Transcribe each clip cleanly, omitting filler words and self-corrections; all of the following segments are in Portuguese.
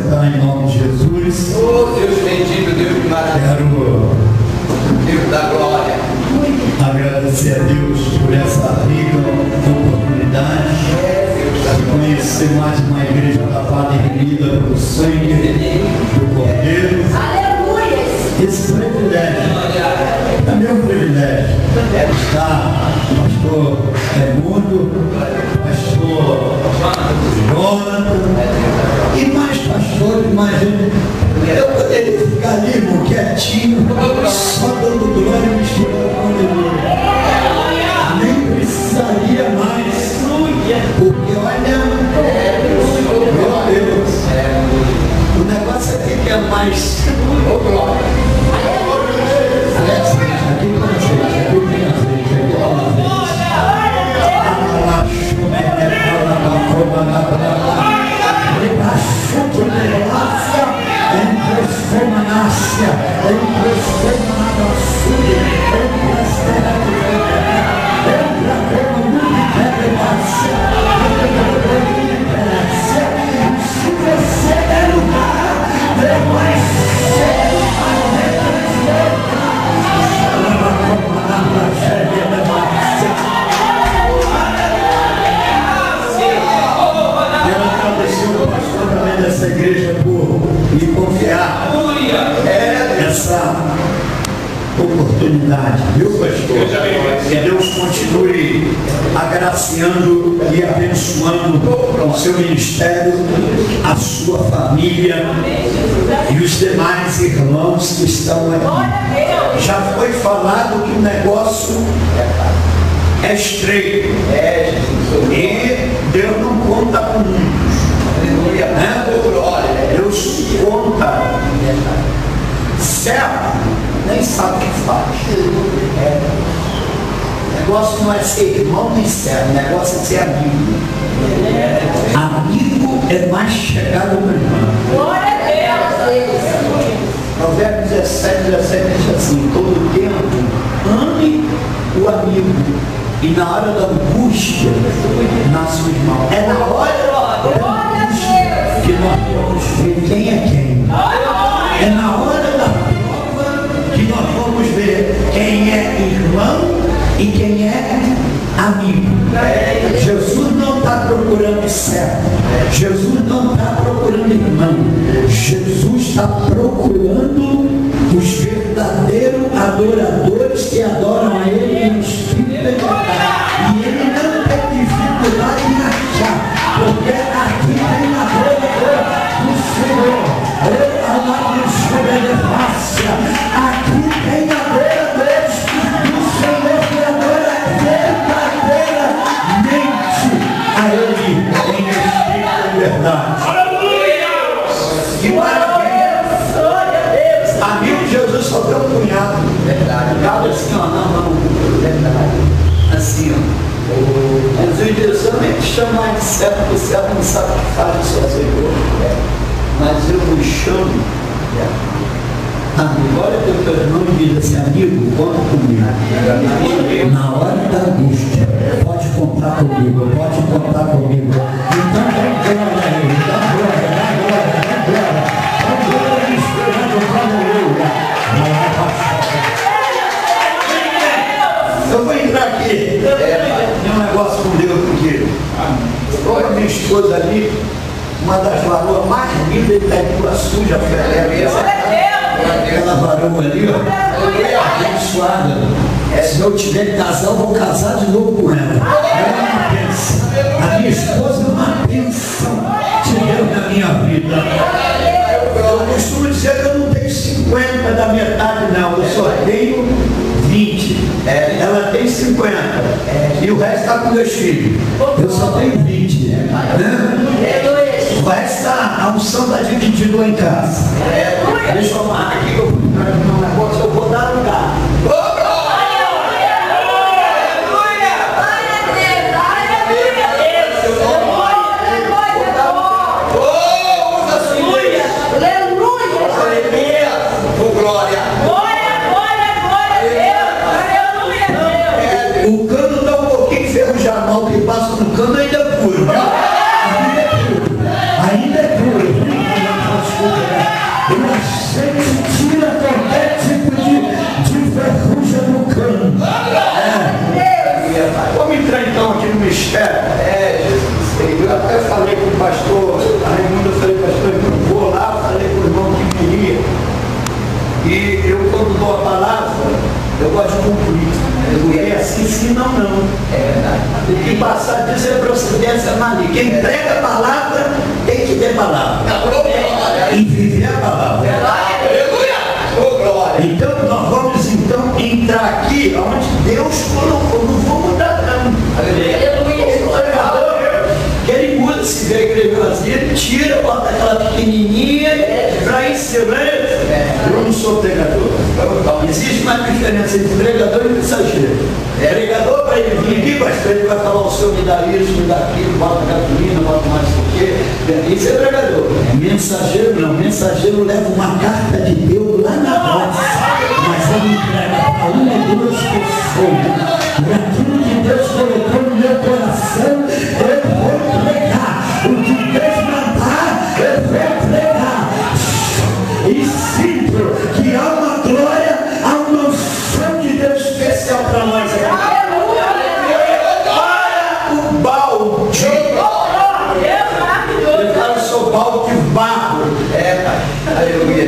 sentar em nome de Jesus. Oh, Deus bendito, Deus de maravilha. Quero Deus da glória. agradecer a Deus por essa rica oportunidade de conhecer mais uma igreja lavada e remida pelo sangue do Cordeiro. Aleluia! Esse privilégio também é um privilégio. Está o pastor Raimundo, pastor Jonathan e mais pastores, mais gente. Eu poderia ficar ali, irmão, quietinho, só dando glória e misturando com aleluia. Nem precisaria mais, porque olha, meu Deus, o negócio aqui que é mais. Alex, aqui tem azeite, aqui tem azeite, aqui tem essa igreja por me confiar essa oportunidade, viu, pastor? Que Deus continue agraciando e abençoando o seu ministério, a sua família e os demais irmãos que estão aqui. Já foi falado que o negócio é estreito e Deus não conta com muitos. Né? Deus conta. Servo nem sabe o que faz. O negócio não é ser irmão nem servo, o negócio é ser amigo. Amigo é mais chegado do irmão. Glória a Deus! Provérbios 17 diz assim: todo tempo ame o amigo, e na hora da angústia nasce o irmão. É na hora que nós vamos ver quem é quem. É na hora da prova que nós vamos ver quem é irmão e quem é amigo. Jesus não está procurando servo. Jesus não está procurando irmão. Jesus está procurando os verdadeiros adoradores que adoram a Ele em espírito e verdade. E Ele não tem dificuldade em achar, porque aqui tem a glória do Senhor. Aqui tem a glória do Senhor que adora verdadeiramente a Ele em espírito e verdade. Que maravilha! Amigo de Jesus só tem um cunhado. Verdade. Cunhado assim, ó, não. Verdade. Assim, ó. Jesus diz: eu nem te chamar de servo, porque o servo não sabe o que faz o seu Senhor. Mas eu vos chamo amigo. Olha que o teu irmão diz assim: amigo, conta comigo. Na hora da angústia, pode contar comigo, pode contar comigo. Então dá glória a Ele, dá glória, misturando com aleluia. Eu vou entrar aqui. Tem um negócio com Deus aqui. Olha a minha esposa ali, uma das varoas mais lindas de Itaipuaçu, já foi aquela varoa ali, ó, abençoada. Se eu tiver casal, vou casar de novo com ela. Ela é uma bênção. A minha esposa é uma bênção de Deus na minha vida. Eu costumo dizer que eu não tenho 50 da metade, não. Eu só tenho 20. Ela tem 50. E o resto está com meus filhos. Eu só tenho 20. Né? O resto, a unção está dividida lá em casa. Deixa eu amarrar aqui que eu vou dar lugar. O cano está um pouquinho enferrujado, mal que passa no cano ainda é puro. Ainda é puro. E eu, quando dou a palavra, eu gosto de cumprir. Porque é assim, sim, não, não. É verdade. O que passar disso é procedência maligna. Quem prega a palavra tem que ter palavra. E viver a palavra. Aleluia! Ô, glória! Então nós vamos entrar aqui onde Deus colocou. Não vou mudar não. Aleluia! Que ele muda, se vê a igreja vazia, ele tira, bota aquela pequenininha para ensinar. Eu não sou pregador. Existe uma diferença entre pregador e mensageiro. Pregador, para ele vir aqui, pastor, ele vai falar: o senhor me dá isso, me dá aquilo, bota gasolina, bota mais o quê. Isso é pregador. Mensageiro não. Mensageiro leva uma carta de Deus lá na roça, mas ele entrega para uma ou duas pessoas. E aquilo que Deus colocou no meu coração, eu vou pregar. O que Deus mandar, eu vou pregar. E sinto que há uma glória, há uma unção de Deus especial para nós. Para o balde. Eu falo, sou balde de barro. Aleluia!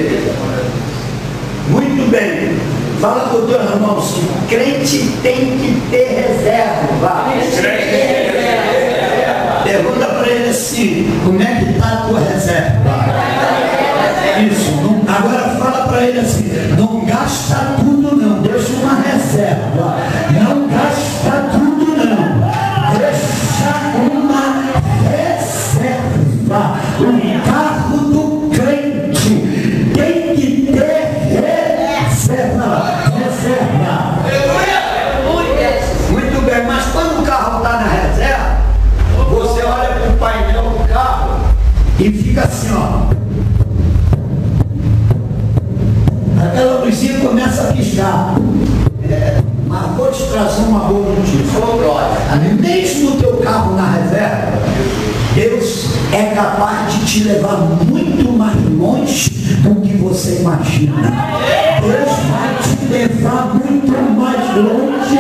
Muito bem. Fala com o teu irmão, que crente tem que ter reserva. Pergunta para ele assim: como é que está a tua reserva? Isso. Agora fala para ele assim: não gasta tudo não, deixa uma reserva. Não gasta tudo não, deixa uma reserva. O carro do crente tem que ter reserva. Muito bem, mas quando o carro está na reserva, você olha para o painel do carro e fica assim, ó. Aquela luzinha começa a piscar. Mas vou te trazer uma boa notícia. Mesmo o teu carro na reserva, Deus é capaz de te levar muito mais longe do que você imagina. Deus vai te levar muito mais longe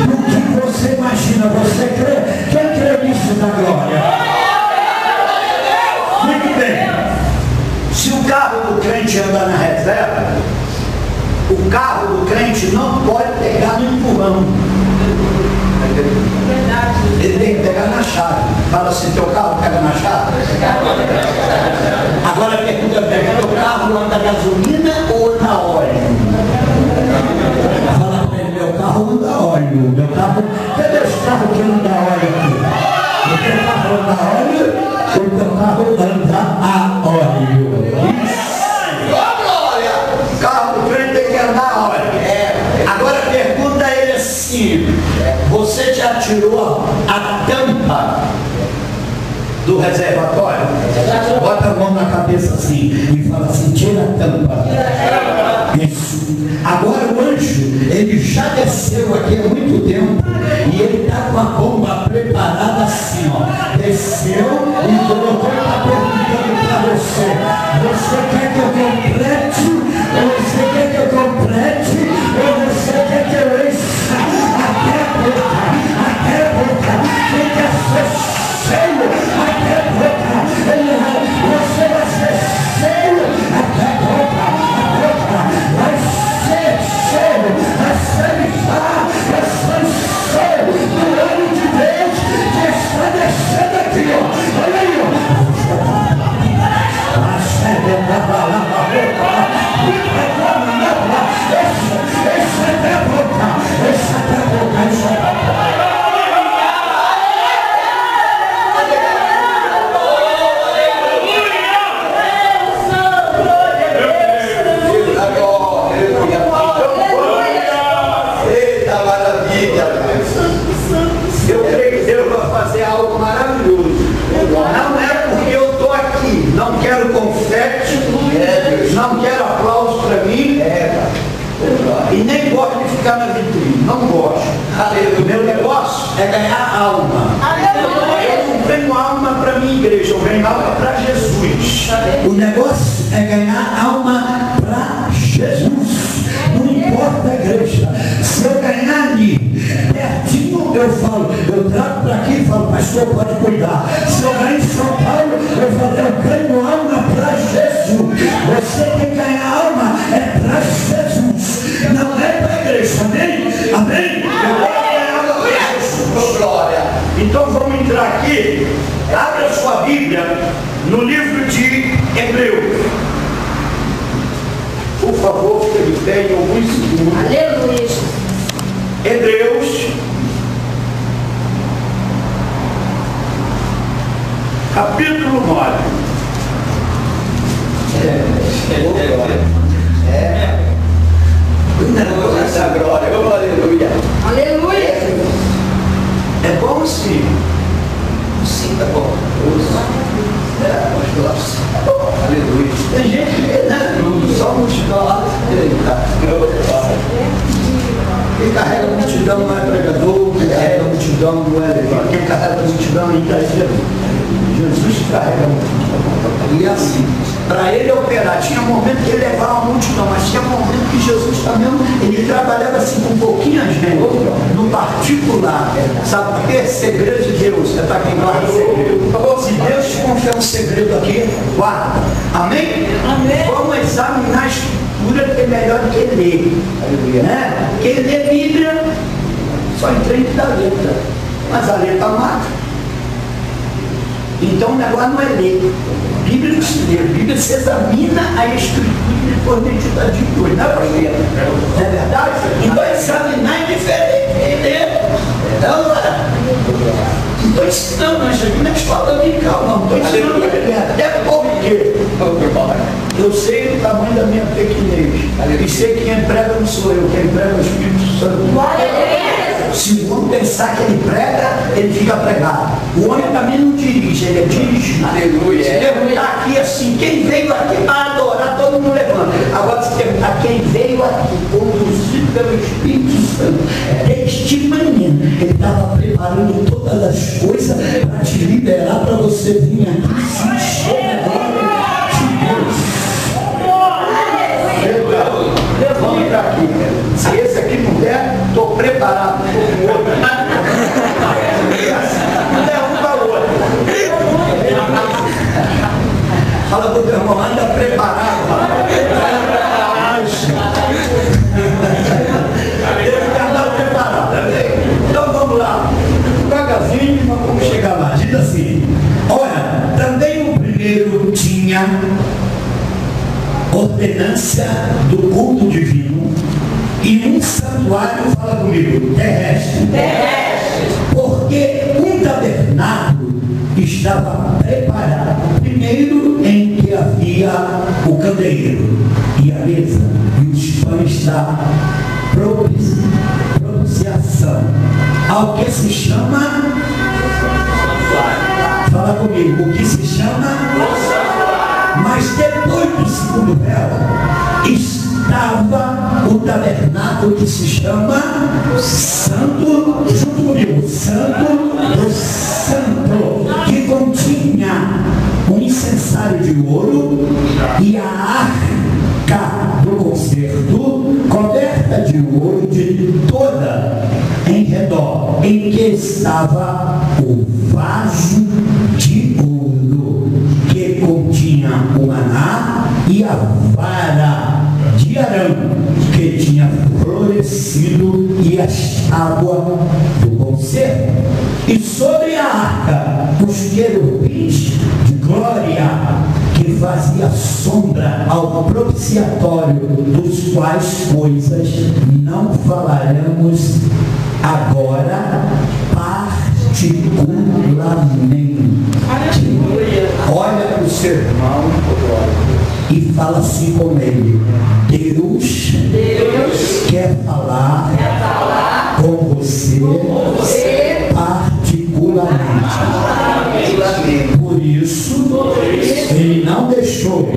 do que você imagina. Você crê? Quem crê nisso da glória? Muito bem. Se o carro do crente andar na reserva, o carro do crente não pode pegar no empurrão. Ele tem que pegar na chave. Fala assim: teu carro pega na chave? Agora a pergunta é: teu carro anda gasolina ou anda óleo? Fala para ele: meu carro anda óleo. Meu carro... Cadê esse carro que anda óleo aqui? O teu carro anda óleo, o teu carro anda a óleo. O carro do crente tem que andar a óleo. Agora pergunta a ele assim: você já tirou a tampa do reservatório? Bota a mão na cabeça assim e fala assim: tira a tampa. Isso. Agora o anjo, ele já desceu aqui há muito tempo e ele está com a bomba preparada assim, ó. Desceu e colocou, está perguntando para você: você quer que eu complete? Ou você quer que eu complete? Ou você quer que eu encha até a boca? Até a boca. Quem quer ser cheio até a boca? Você vai ser cheio até a boca. A boca vai ser cheio. Vai ser vai ser cheio do ano de Deus que está descendo aqui, ó. Olha aí, ó. Eu creio que Deus vai fazer algo maravilhoso. Não é porque eu estou aqui, não quero confete, não quero aplauso para mim, e nem gosto de ficar na vitrine, não gosto. O meu negócio é ganhar alma. Eu não ganho alma para minha igreja, eu ganho alma para Jesus. O negócio é ganhar alma para Jesus. Não importa a igreja. Se eu ganhar ali, pertinho, eu falo, eu trago para aqui e falo: pastor, pode cuidar. Se eu ganhar em São Paulo, eu falo: eu ganho alma para Jesus. Você que ganha alma é para Jesus. Bíblia no livro de Hebreus. Por favor, fique de pé em alguns segundos. Aleluia. Hebreus, capítulo 9. Essa glória, aleluia. Aleluia. É bom sim. Sim, tá bom. Aleluia. Tem gente que vê, né? Só multidão lá. Quem carrega a multidão não é pregador, quem carrega a multidão não é levado. Quem carrega a multidão ainda é Jesus. Jesus carrega a multidão. E assim, para ele operar, tinha momento que ele levava a multidão, mas tinha momento que Jesus também, ele trabalhava assim com pouquinha gente, no particular. Sabe por quê? Segredo de Deus. É para quem guarda segredo. Se Deus te confia um segredo aqui, guarda. Amém? Amém. Vamos examinar a Escritura, que é melhor do que ler. Né? Quem lê Bíblia só entende da letra, mas a letra mata. Então o negócio não é ler. Bíblia não se lê, Bíblia se examina a Escritura e depois medita de tudo, não é para ler. Não é verdade? Então examinar é diferente de ler. Não estou ensinando, mas aqui não é escola dominical, não. Estou ensinando até porque eu sei o tamanho da minha pequenez. E sei que quem prega não sou eu, quem prega é o Espírito Santo. Se o homem pensar que ele prega, ele fica pregado. O homem também não dirige, ele é dirigido. Aleluia. Se perguntar aqui assim, quem veio aqui para adorar, todo mundo levanta. Agora, se perguntar quem veio aqui, conduzido pelo Espírito Santo, desde manhã, ele estava preparando todas as coisas para te liberar, para você vir aqui se encher da glória de Deus. Levanta aqui. Se esse aqui não der, estou preparado. Estou com outro. Não derruba o outro. Fala para o teu irmão, anda preparado. Então vamos lá. Devagarzinho, nós vamos chegar lá. Diz assim: olha, também o primeiro tinha ordenância do culto divino e um santuário, fala comigo, terrestre. Porque um tabernáculo estava preparado primeiro, em que havia o candeeiro e a mesa e os pães da propiciação, ao que se chama, fala comigo, o que se chama, mas depois do segundo véu estava o tabernáculo que se chama Santo, junto comigo, Santo do Santo, que continha um incensário de ouro e a arca do concerto coberta de ouro de toda em redor, em que estava o vaso de ouro que continha o maná e a vara de Arão que tinha florescido e as águas do concerto. E sobre a arca os querubins de glória que fazia sombra ao propiciatório, dos quais coisas não falaremos agora particularmente. Olha para o seu irmão e fala assim com ele: Deus quer falar com você particularmente. Por isso, ele não deixou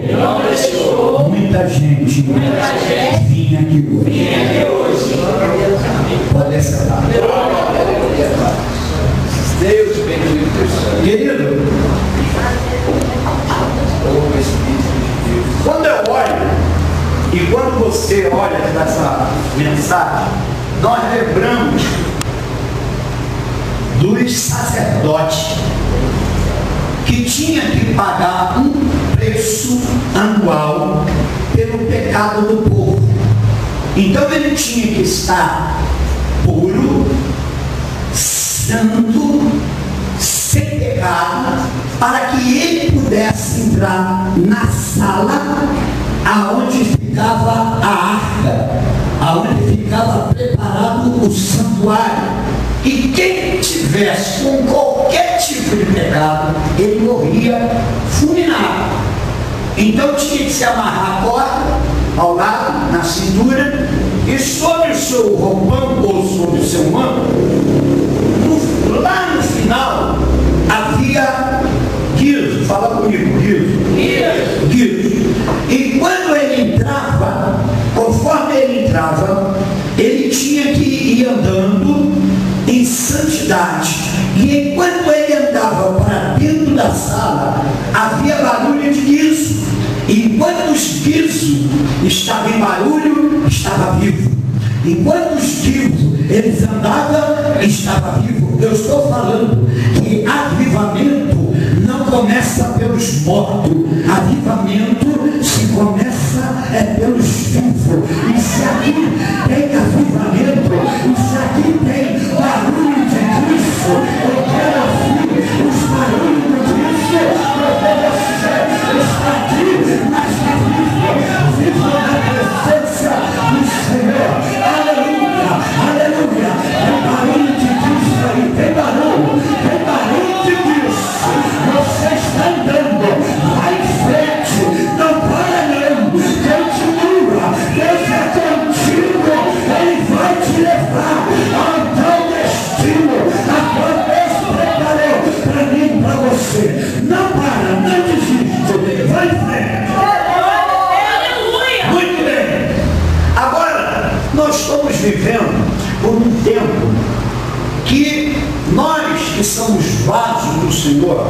muita gente vir aqui hoje. Pode sentar. Deus bendito. Querido, quando eu olho e quando você olha nessa mensagem, nós lembramos dos sacerdotes que tinha que pagar um preço anual pelo pecado do povo. Então ele tinha que estar puro, santo, sem pecado, para que ele pudesse entrar na sala aonde ficava a arca, aonde ficava preparado o santuário. E quem tivesse com qualquer tipo de pecado, ele morria fulminado. Então tinha que se amarrar a corda ao lado, na cintura, e sobre o seu roupão ou sobre o seu manto, lá no final havia guizo. Fala comigo, guizo. Guizo. E quando ele entrava, conforme ele entrava, ele tinha que ir andando em santidade. E enquanto ele andava para dentro da sala, havia barulho de guizo. Enquanto os guizos estavam em barulho, estava vivo. Enquanto os guizos eles andavam, estava vivo. Eu estou falando que avivamento não começa pelos mortos. Avivamento se começa pelos vivos. E se aqui tem avivamento, e se aqui tem barulho de Cristo, eu quero ouvir os barulhos de Cristo, porque você está aqui, mas está vivo, vivo na presença do Senhor. Aleluia, aleluia. Tem barulho de Cristo aí, tem barulho de Cristo. Você está andando, vai em frente, não para não, continua, Deus é contigo, Ele vai te levar ao teu destino, a qual Deus preparou para mim e para você. Não para, não desiste, vai em frente. Muito bem. Agora, nós estamos vivendo por um tempo que nós que somos vasos do Senhor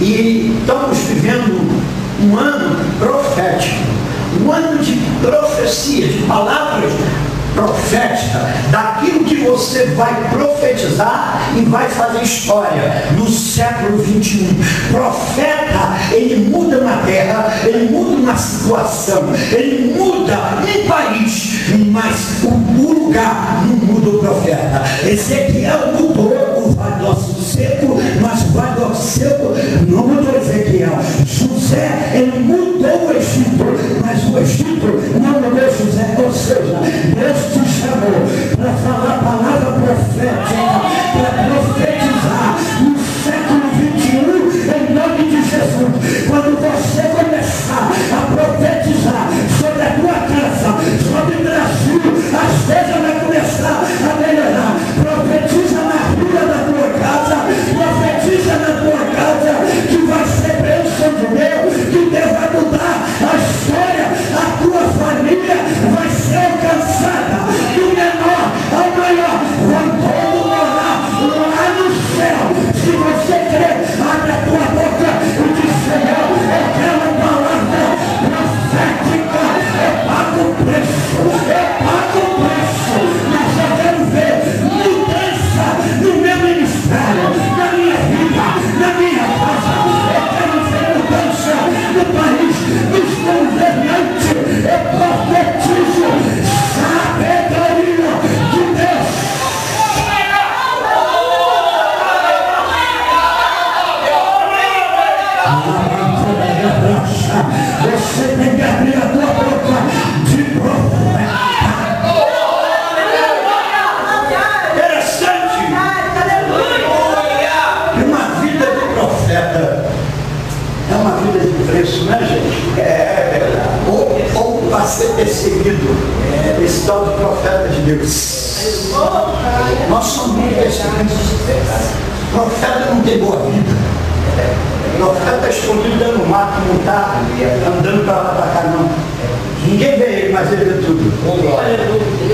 e estamos vivendo um ano profético, um ano de profecia, de palavras proféticas, daquilo que você vai profetizar e vai fazer história no século 21. Profeta, ele muda uma terra, ele muda uma situação, ele muda um país, mas o lugar não muda o profeta. Ezequiel mudou o Vale do Aço Seco, mas o Vale do Aço Seco não mudou Ezequiel. José, ele mudou o Egito, mas o Egito não mudou José. Ou seja, Deus te chamou para falar a palavra profética, para profetizar no século 21, em nome de Jesus. Quando você começar a profetizar sobre a tua casa, sobre o Brasil, as coisas vão começar a melhorar. Profetiza na rua da tua casa, profetiza na tua casa, que vai ser bênção de Deus, que Deus vai mudar a história, a tua família vai ser alcançada, do menor ao maior, vão todos morar lá no céu. Se você crê, abre a tua boca e diz: Senhor, eu quero uma palavra profética, eu pago o preço, mas eu quero ver mudança no meu ministério, na minha vida, na minha casa. Eu quero ver mudança no país, nos governantes. Eu profetizo sabedoria de Deus. Você tem que abrir a tua boca de profeta. Interessante. Uma vida de profeta é uma vida de preço, né, gente? É verdade. Ou para ser perseguido, esse tal de profeta de Deus. Nós somos muito perseguidos. Profeta não tem boa vida. O profeta está escondido dentro do mato, não está andando para lá para cá, não. Ninguém vê ele, mas ele vê tudo.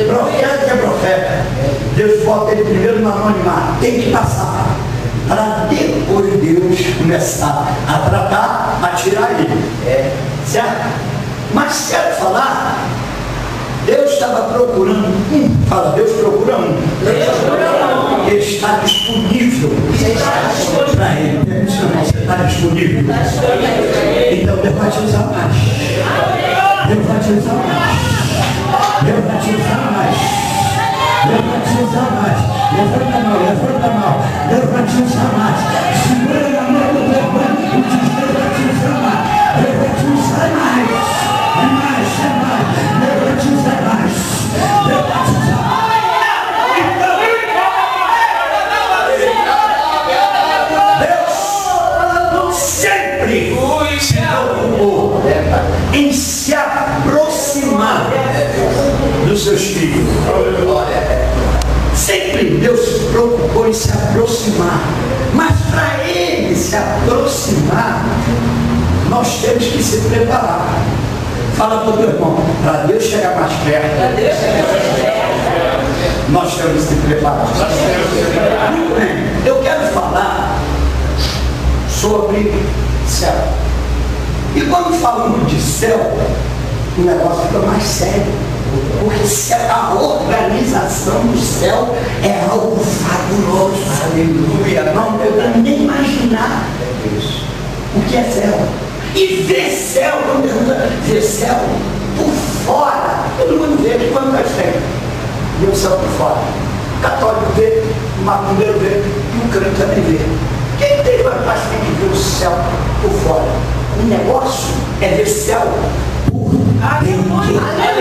Profeta que é profeta. Deus bota ele primeiro no anonimato. Tem que passar. Para depois Deus começar a tratar, a tirar ele. Certo? Mas quero falar, Deus estava procurando um. Fala, Deus procura um. Ele está disponível para ele. Você está disponível? Então Deus vai te usar mais. Deus vai te usar mais. Deus vai te usar mais. Deus vai te usar mais. Levanta a mão, levanta a mão. Deus vai te usar mais. Segura na mão do teu Em se aproximar dos seus filhos. Sempre Deus se preocupou em se aproximar. Mas para Ele se aproximar, nós temos que se preparar. Fala para o teu irmão, para Deus chegar mais perto, nós temos que se preparar. Muito bem, eu quero falar sobre céu. E quando falamos de céu, o negócio fica mais sério. Porque a organização do céu é algo fabuloso. Aleluia. Não podemos nem imaginar o que é céu. E ver céu, quando pergunta, ver céu por fora. Todo mundo vê, de quando nós temos? Vê o céu por fora. O católico vê, o macumbeiro vê, e o crente também vê. Quem tem vantagem tem que ver o céu por fora. O negócio é ver céu por dentro.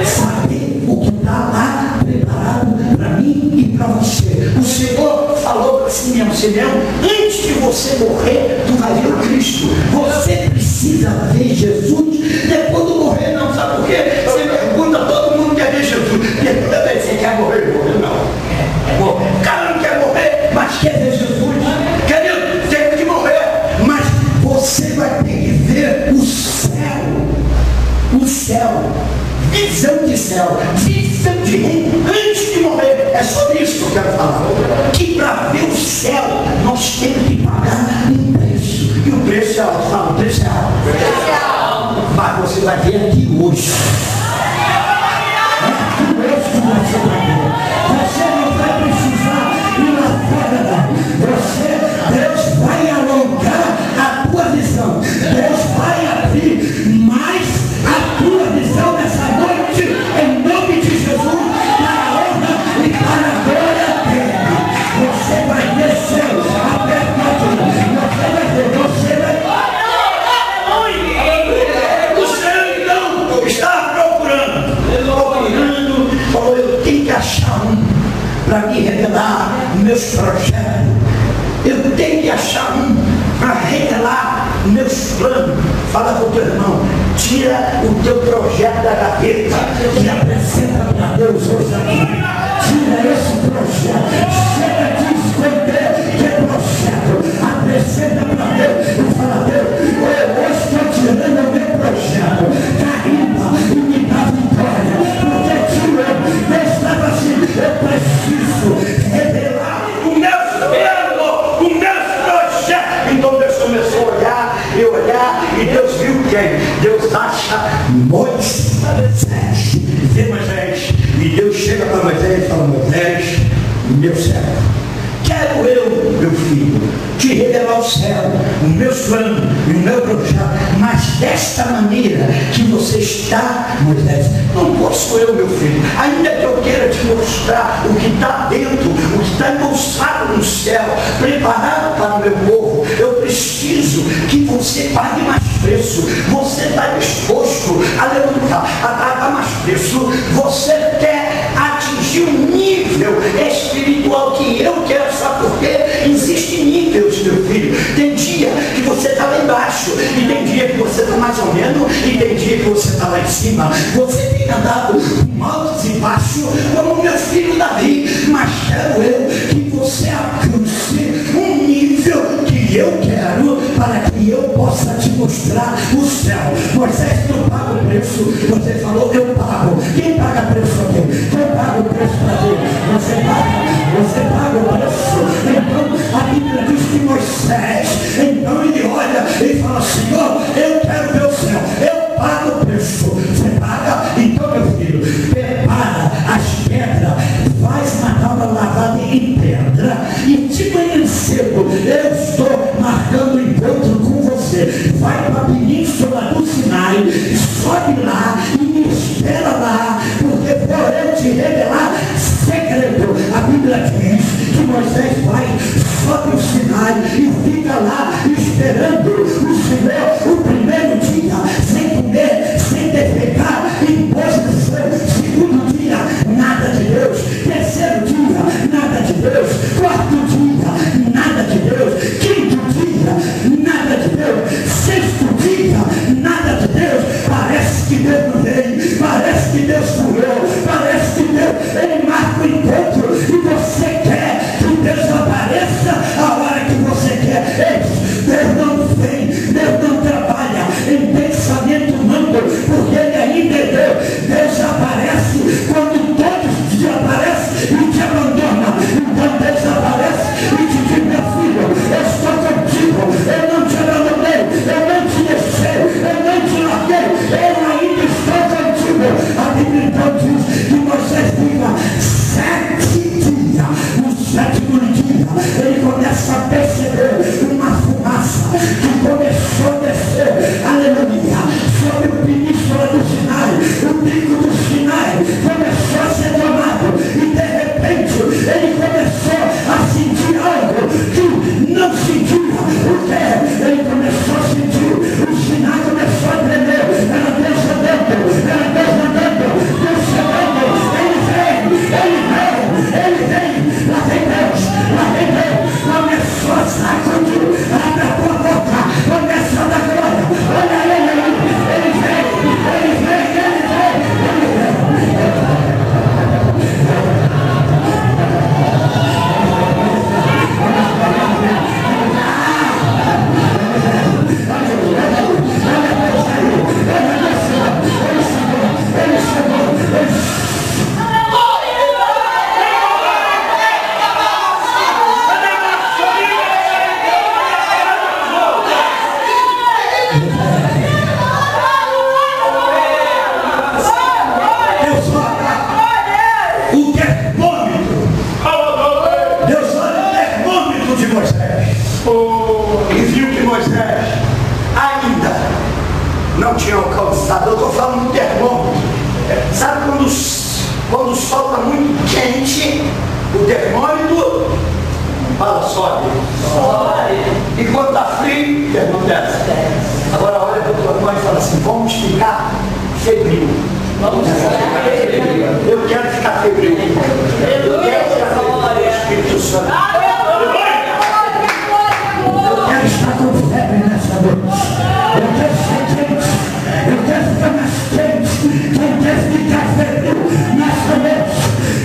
Saber o que está lá preparado para mim e para você. O Senhor falou para Simeão: Simeão, antes de você morrer, tu vai ver o Cristo. Você precisa ver Jesus depois de morrer. Não, sabe por quê? Você pergunta, todo mundo quer ver Jesus. Pergunta bem, você quer morrer? Morrer não. O cara não quer morrer, mas quer ver Jesus. Querido, tem que morrer. Mas você vai ter que ver o céu. O céu. Visão de céu, visão de reino antes de morrer. É sobre isso que eu quero falar. Que para ver o céu, nós temos que pagar um preço. E o preço é alto. Fala, o preço é alto. Mas você vai ver aqui hoje. É aqui hoje que você vai ver. Você não vai precisar ir lá fora, não. Deus vai alongar a tua visão. Deus vai abrir mais a tua visão nessa noite, em nome de Jesus, para a honra e para a glória dele. Você vai ver céu aberto. Você vai ver, você vai. O céu então está procurando, falou: eu tenho que achar um para me revelar meus projetos. Eu tenho que achar um para revelar meus planos. Fala para o teu irmão, tira o teu projeto da gaveta e apresenta para Deus hoje aqui. Tira esse projeto, chega de esconder que é projeto, apresenta para Deus e fala: Deus, eu estou tirando o meu projeto, carimba e me dá vitória, porque tirou. Deus estava assim: eu preciso revelar o meu plano, o meu projeto. Então Deus começou a olhar e olhar, e Deus viu quem? Deus acha Moisés. Vê Moisés. E Deus chega para Moisés e fala: Moisés, meu servo, quero eu, meu filho, te revelar o céu, os meus planos e o meu projeto, mas desta maneira que você está, Moisés, não posso eu, meu filho, ainda que eu queira te mostrar o que está dentro, o que está embolsado no céu, preparado para o meu povo, eu preciso que você pague mais preço. Você está disposto, aleluia, a pagar mais preço. Você quer atingir um nível espiritual que eu quero, sabe por quê? Existem níveis, meu filho. Tem dia que você está lá embaixo, e tem dia que você está mais ou menos, e tem dia que você está lá em cima. Você tem andado com altos e baixos, como meu filho Davi, mas quero eu que você alcance um nível que eu quero, para que eu possa te mostrar o céu. Moisés não paga o preço. Você falou: eu pago. Quem paga preço aqui? Quem paga o preço para Deus? Você paga o preço. Então a Bíblia diz que Moisés, então ele olha e fala: Senhor, eu quero ver o céu, eu pago o preço. Você paga? Então, meu filho, prepara as pedras, faz uma tábua lavada em pedra, e de manhã cedo eu estou marcando encontro com você. Vai para a península do Sinai, sobe lá e me espera lá, porque vou eu te revelar segredo. A Bíblia diz que Moisés vai, sobe o Sinai e fica lá esperando os buraco em dentro e você quer que Deus apareça a hora que você quer. Deus não vem, Deus não trabalha em pensamento humano, porque Ele ainda é Deus. Deus aparece quando todos desaparecem e te abandonam. Então Deus aparece e te diz: meu filho, eu estou contigo, eu não te abandonei, eu não te deixei, eu não te larguei, eu ainda estou contigo. A Bíblia então diz que Moisés fica 7 dias, no 7º dia, ele começa a perceber uma fumaça que começou a descer, aleluia, sobre o península do Sinai. O pico do Sinai começou a ser tomado e de repente ele começou a sentir algo que não sentia. O que? Ele começou a sentir, o Sinai começou a tremer. Era Deus andando, era Deus andando, Deus chegando. Ele vem, lá vem Deus, começou a sacudir, abre a tua boca, começa a dar glória, olha ele vem. Não tinha alcançado. Eu estou falando do termômetro. Sabe quando o sol está muito quente, o termômetro sobe. E quando está frio, o termômetro desce. Agora olha para a tua mãe e fala assim: vamos ficar febril. Eu quero ficar febril. Eu quero ficar febril. Espírito Santo. Eu quero estar com febre nessa noite. Eu quero ser quente. Eu quero ficar mais quente. Quem quer ficar febril nessa noite?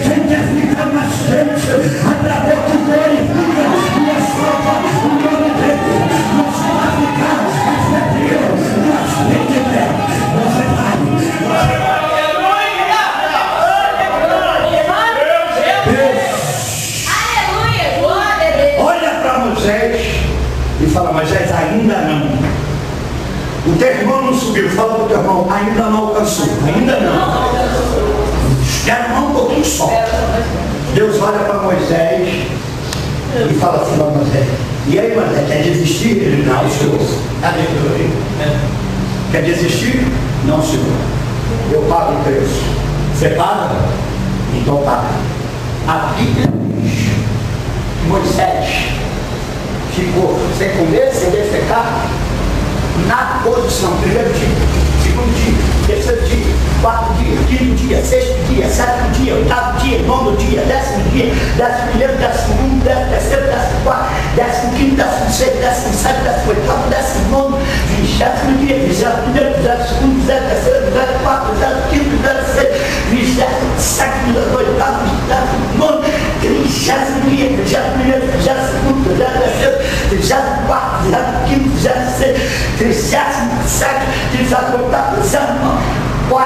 Quem quer ficar mais quente? Abre a boca e glorifica e exalta o nome dele. Você vai ficar febril. Você tem que ver. Você vai. Olha para Moisés e fala: Moisés, ainda não. O teu irmão não subiu. Fala para o teu irmão: ainda não alcançou. Ainda não. Espera um pouquinho só. Deus olha para Moisés e fala assim para Moisés: e aí, Moisés, quer desistir? Ele: não, senhor. Quer desistir? Não, senhor. Eu pago o preço. Você paga? Então paga. A Bíblia diz: Moisés ficou sem comer, sem defecar, na posição. Primeiro dia, segundo dia, terceiro dia, quarto dia, quinto dia, sexto dia, sétimo dia, oitavo dia, nono dia, 10º dia, 11º, 12º, 13º, 14º, 15º, 16º, 17º, 18º, 19º, 20º dia, 21º, 22º, 23º, 24º, 25º, 26º, 27º, 28º, 29º, 30º dia, 31º, 32º, 33º, 34º, 35º, 36º, 37º, 38º, 39º, 40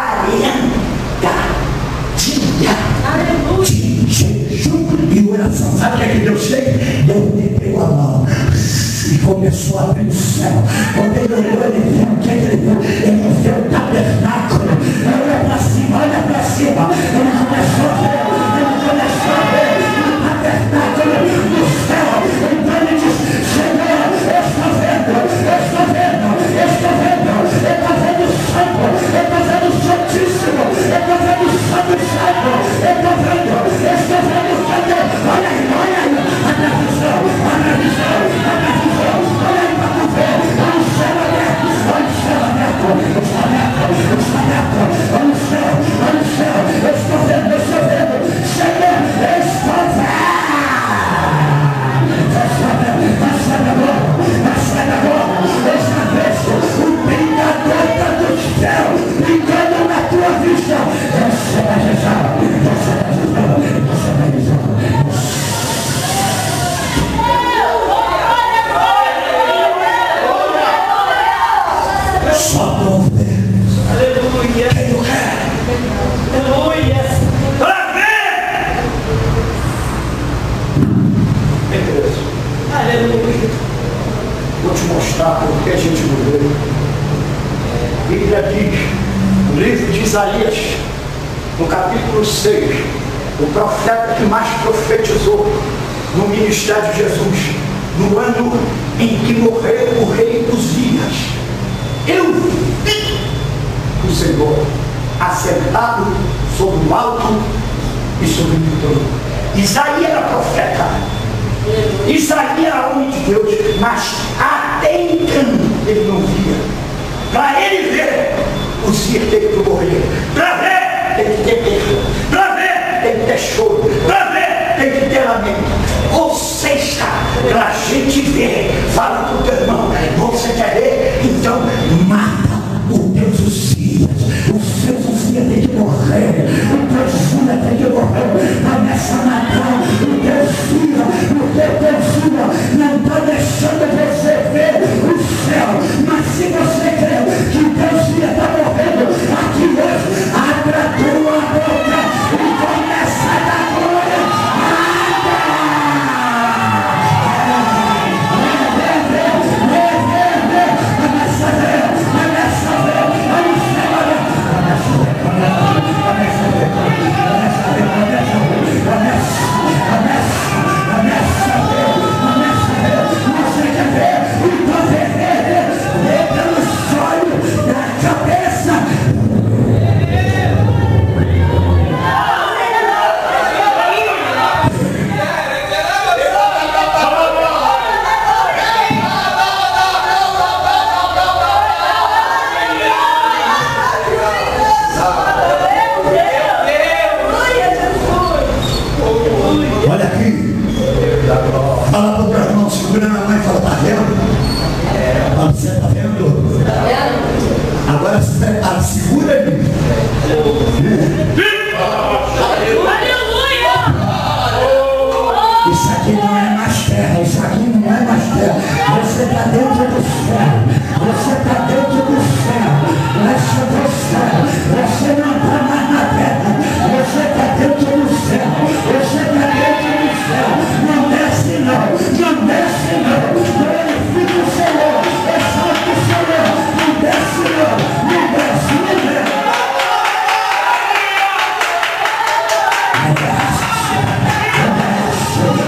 dias de jejum e oração. Sabe o que é que Deus fez? Deus meteu a mão e começou a abrir o céu. Quando ele olhou, ele viu o que ele viu. Ele viu o tabernáculo. Olha para cima, olha para cima. Ele começou a ver o tabernáculo do céu. Então ele disse: Senhor, eu estou vendo, eu estou vendo, eu estou vendo, eu estou vendo o santo, eu estou vendo o santíssimo, eu estou vendo o santo santo, eu estou vendo o santo. Olha aí, olha a visão, olha a visão, olha a visão, olha aí para tu ver, olha o céu aberto, olha o céu aberto, o céu aberto, olha o céu, olha o céu, eu estou vendo, eu estou vendo. capítulo 6, o profeta que mais profetizou no ministério de Jesus, no ano em que morreu o rei Uzias. Eu vi o Senhor assentado sobre o alto e sobre o trono. Isaías era profeta, Isaías era homem de Deus, mas até então ele não via. Para ele ver, Uzias teve que morrer. Para ver, tem que ter perda. Para ver, tem que ter choro. Para ver, tem que ter lamento. Ou seja, para a gente ver, fala para o teu irmão, você quer ver? Então mata o teu Uzias. O seu Uzias tem que morrer. O teu Uzias tem que morrer. Começa a matar o teu filho. O teu filho não está deixando você ver o céu. Mas se você crê que o teu Uzias está morrendo aqui hoje, abra a tua boca e começa a dar glória.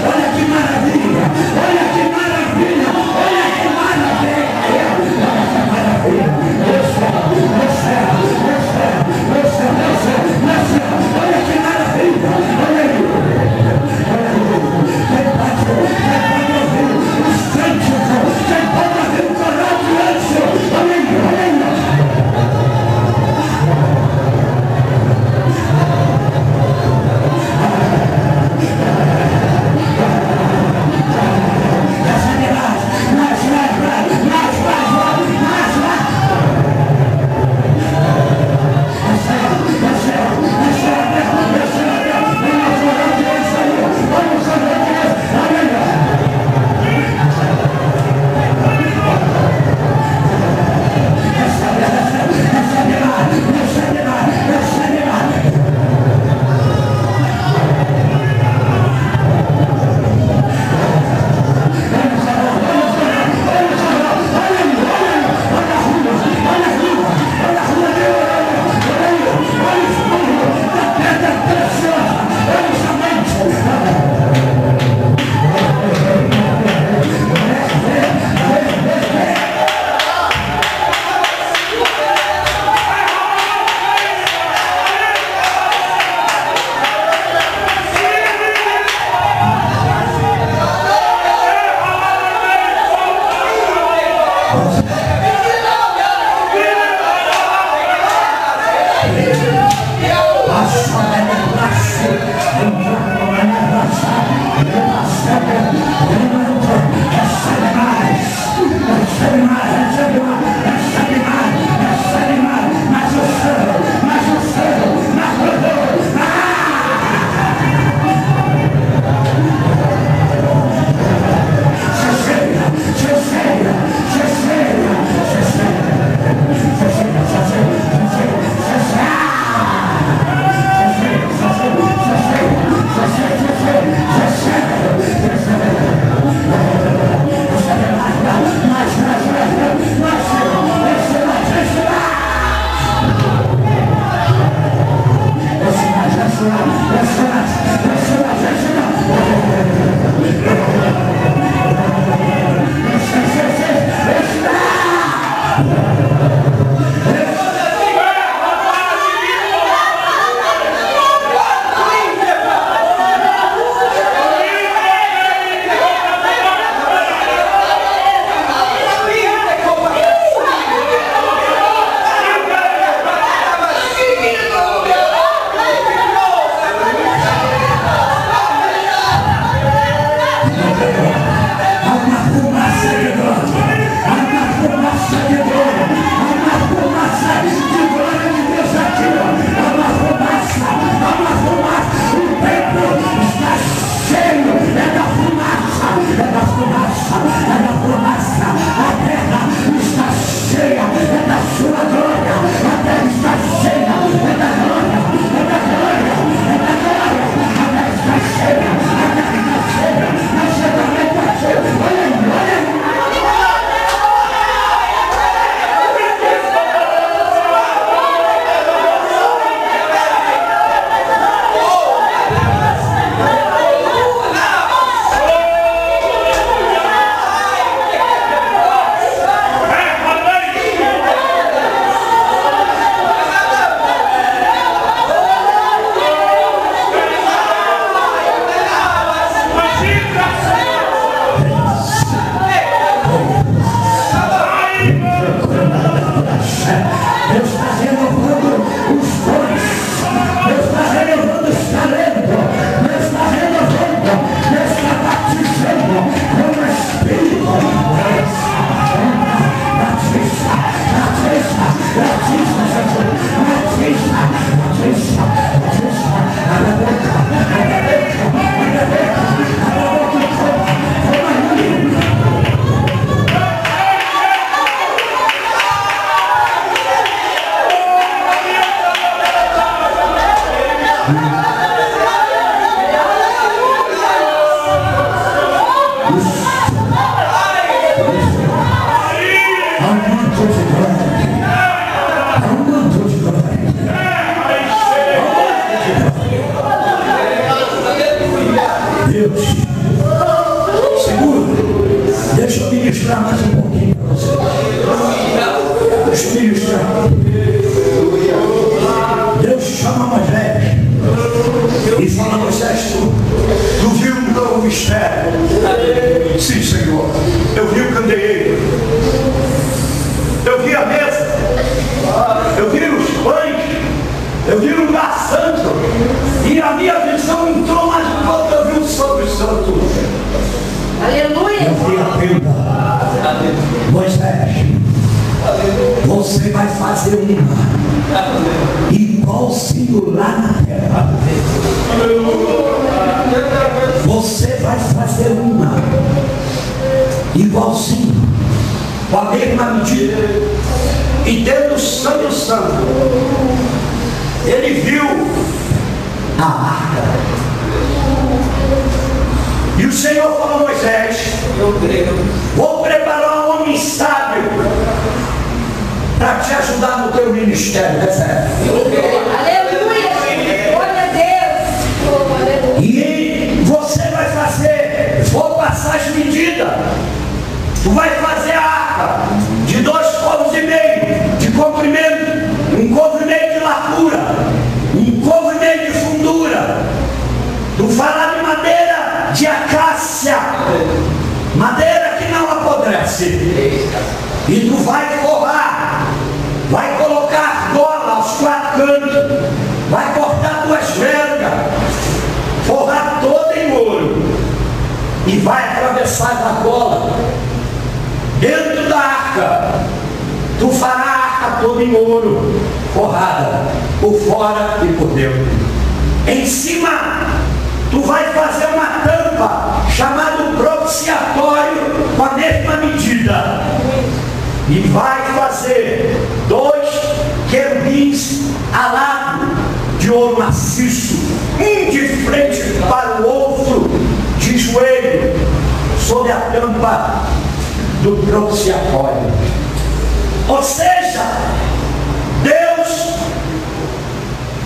Olha que maravilha, olha que maravilha, olha que maravilha. ministrar mais um pouquinho para você. Deixa eu ministrar. Deus chama Moisés e fala: Moisés, tu viu o novo mistério? Sim, Senhor. Eu vi o candeeiro, eu vi a mesa, eu vi os pães, eu vi o lugar santo, e a minha visão entrou mais um pouco. Eu vi o Santo Santo. Aleluia. Eu vi a tenda. Moisés, você vai fazer uma igualzinho lá na terra. Você vai fazer uma igualzinho, com a mesma medida. E dentro do Santo Santo, ele viu a arca. E o Senhor falou a Moisés: vou preparar um homem sábio para te ajudar no teu ministério. Recebe. Aleluia. Glória a Deus. E você vai fazer, vou passar as medidas. Tu vai fazer a arca de 2,5 côvados de comprimento, 1,5 côvado de largura, 1,5 côvado de fundura. Tu fará de madeira de acácia, madeira que não apodrece. E tu vai forrar, vai colocar argola aos 4 cantos, vai cortar 2 vergas, forrar toda em ouro, e vai atravessar a argola dentro da arca. Tu fará a arca toda em ouro, forrada por fora e por dentro. Em cima tu vai fazer uma tampa chamada propiciatório com a mesma medida, e vai fazer 2 querubins alados de ouro maciço, um de frente para o outro, de joelho, sobre a tampa do propiciatório. Ou seja, Deus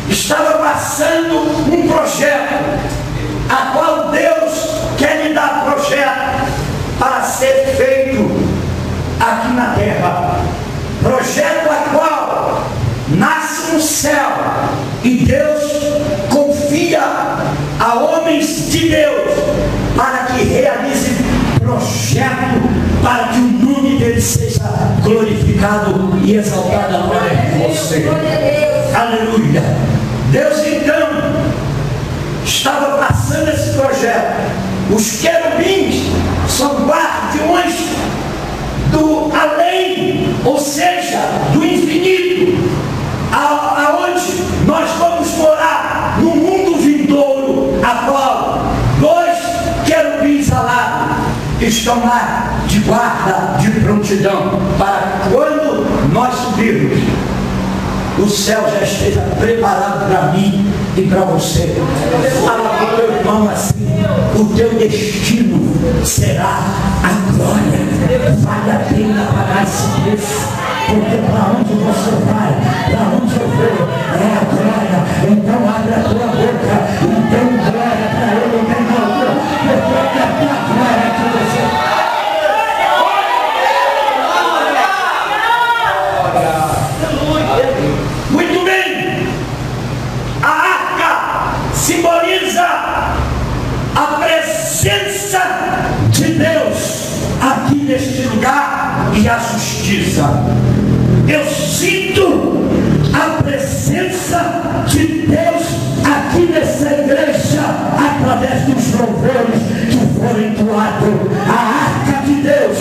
estava passando um projeto, a qual Deus quer lhe dar projeto para ser feito aqui na terra. Projeto a qual nasce no céu, e Deus confia a homens de Deus para que realize projeto, para que o nome dele seja glorificado e exaltado agora em você. Aleluia. Deus então estava passando esse projeto. Os querubins são guardiões do além, ou seja, do infinito, aonde nós vamos morar no mundo vindouro, a qual 2 querubins alados estão lá de guarda, de prontidão, para quando nós subirmos, o céu já esteja preparado para mim e para você. Fala para o teu irmão assim: o teu destino será a glória. Vale a pena pagar esse preço, porque para onde você vai, para onde eu vou, é a glória. Então abre a tua boca e dê glória para ele bem alto, porque é a glória que você. Muito bem. A arca simboliza a presença de Deus aqui neste lugar e a justiça. Eu sinto a presença de Deus aqui nessa igreja através dos louvores que foram entoados. A arca de Deus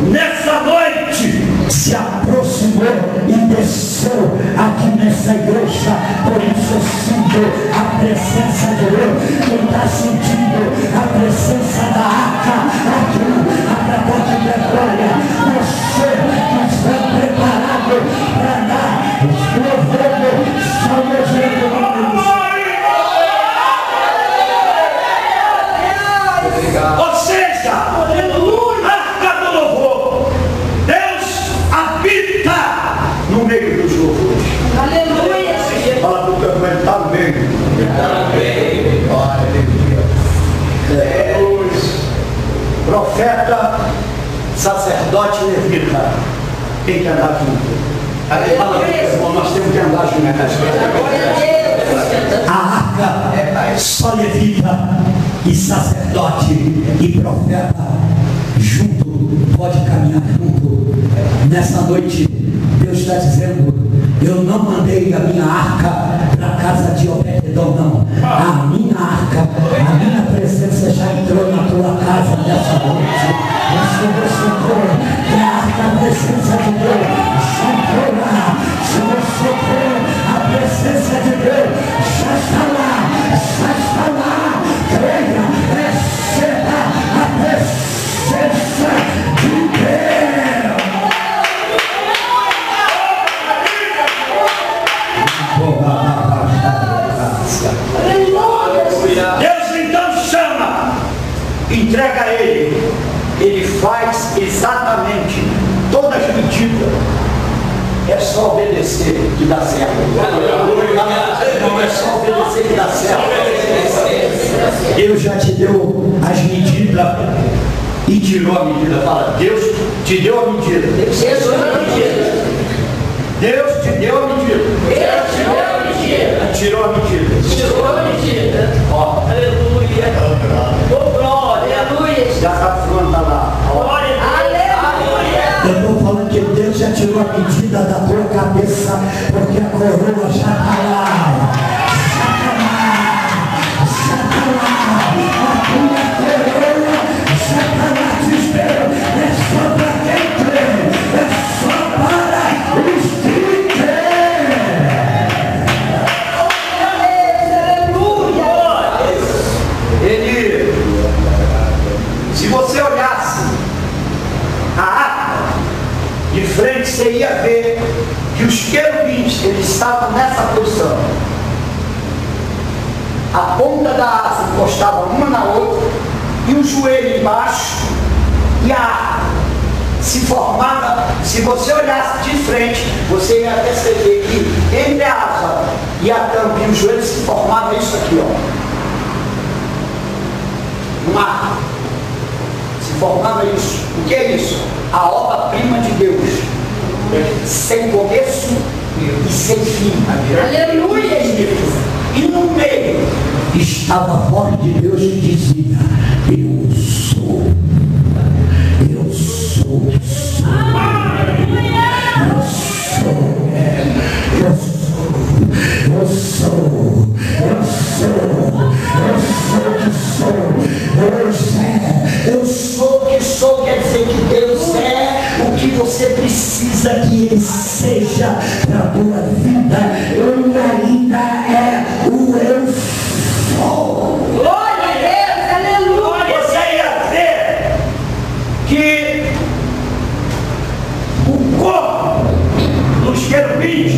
nessa noite se aproximou e desceu aqui nessa igreja. Por isso eu sinto a presença de Deus. Quem está sentindo a presença da arca aqui através da glória, você que está preparado para dar os louvores, salmos do nome do Senhor. Ou seja, arca do louvor, Deus habita no meio dos louvores. Aleluia. Fala para o teu irmão: está no meio. Profeta tem que andar junto. Aí fala, irmão, nós temos que andar junto. A arca só levita e sacerdote e profeta junto, pode caminhar junto. Nessa noite, Deus está dizendo, eu não mandei a minha arca para a casa de Obed-edom, não. A minha arca, a minha presença já entrou na tua casa nessa noite. Você crê que a arca, a presença de Deus já entrou lá. Se você crê, a presença de Deus já está lá, já está lá. Creia, receba a presença de Deus. Deus então chama, entrega a ele faz exatamente todas as medidas. É só obedecer que dá certo. Não é só obedecer que dá certo. Deus já te deu as medidas e tirou a medida. Fala, Deus te deu a medida. Deus te deu a medida. Deus te deu a medida. Tirou a medida. Tirou a medida. Ó. Aleluia. Aleluia. Já está pronta lá. Aleluia. Eu estou falando que Deus já tirou a medida da tua cabeça, porque a coroa já está lá. Você ia ver que os querubins, eles estavam nessa posição. A ponta da asa encostava uma na outra e o joelho embaixo e a arca se formava. Se você olhasse de frente, você ia perceber que entre a asa e a tampa e o joelho se formava isso aqui, ó. Um arco. Se formava isso. O que é isso? A obra-prima de Deus. Sem começo e sem fim. Aleluia. E no meio estava a voz de Deus que dizia, eu sou, eu sou, eu sou que sou, quer dizer que Deus é o que você precisa que Ele seja para a tua vida. Ele ainda é o eu sou. Glória a Deus, aleluia. Você ia ver que o corpo dos querubins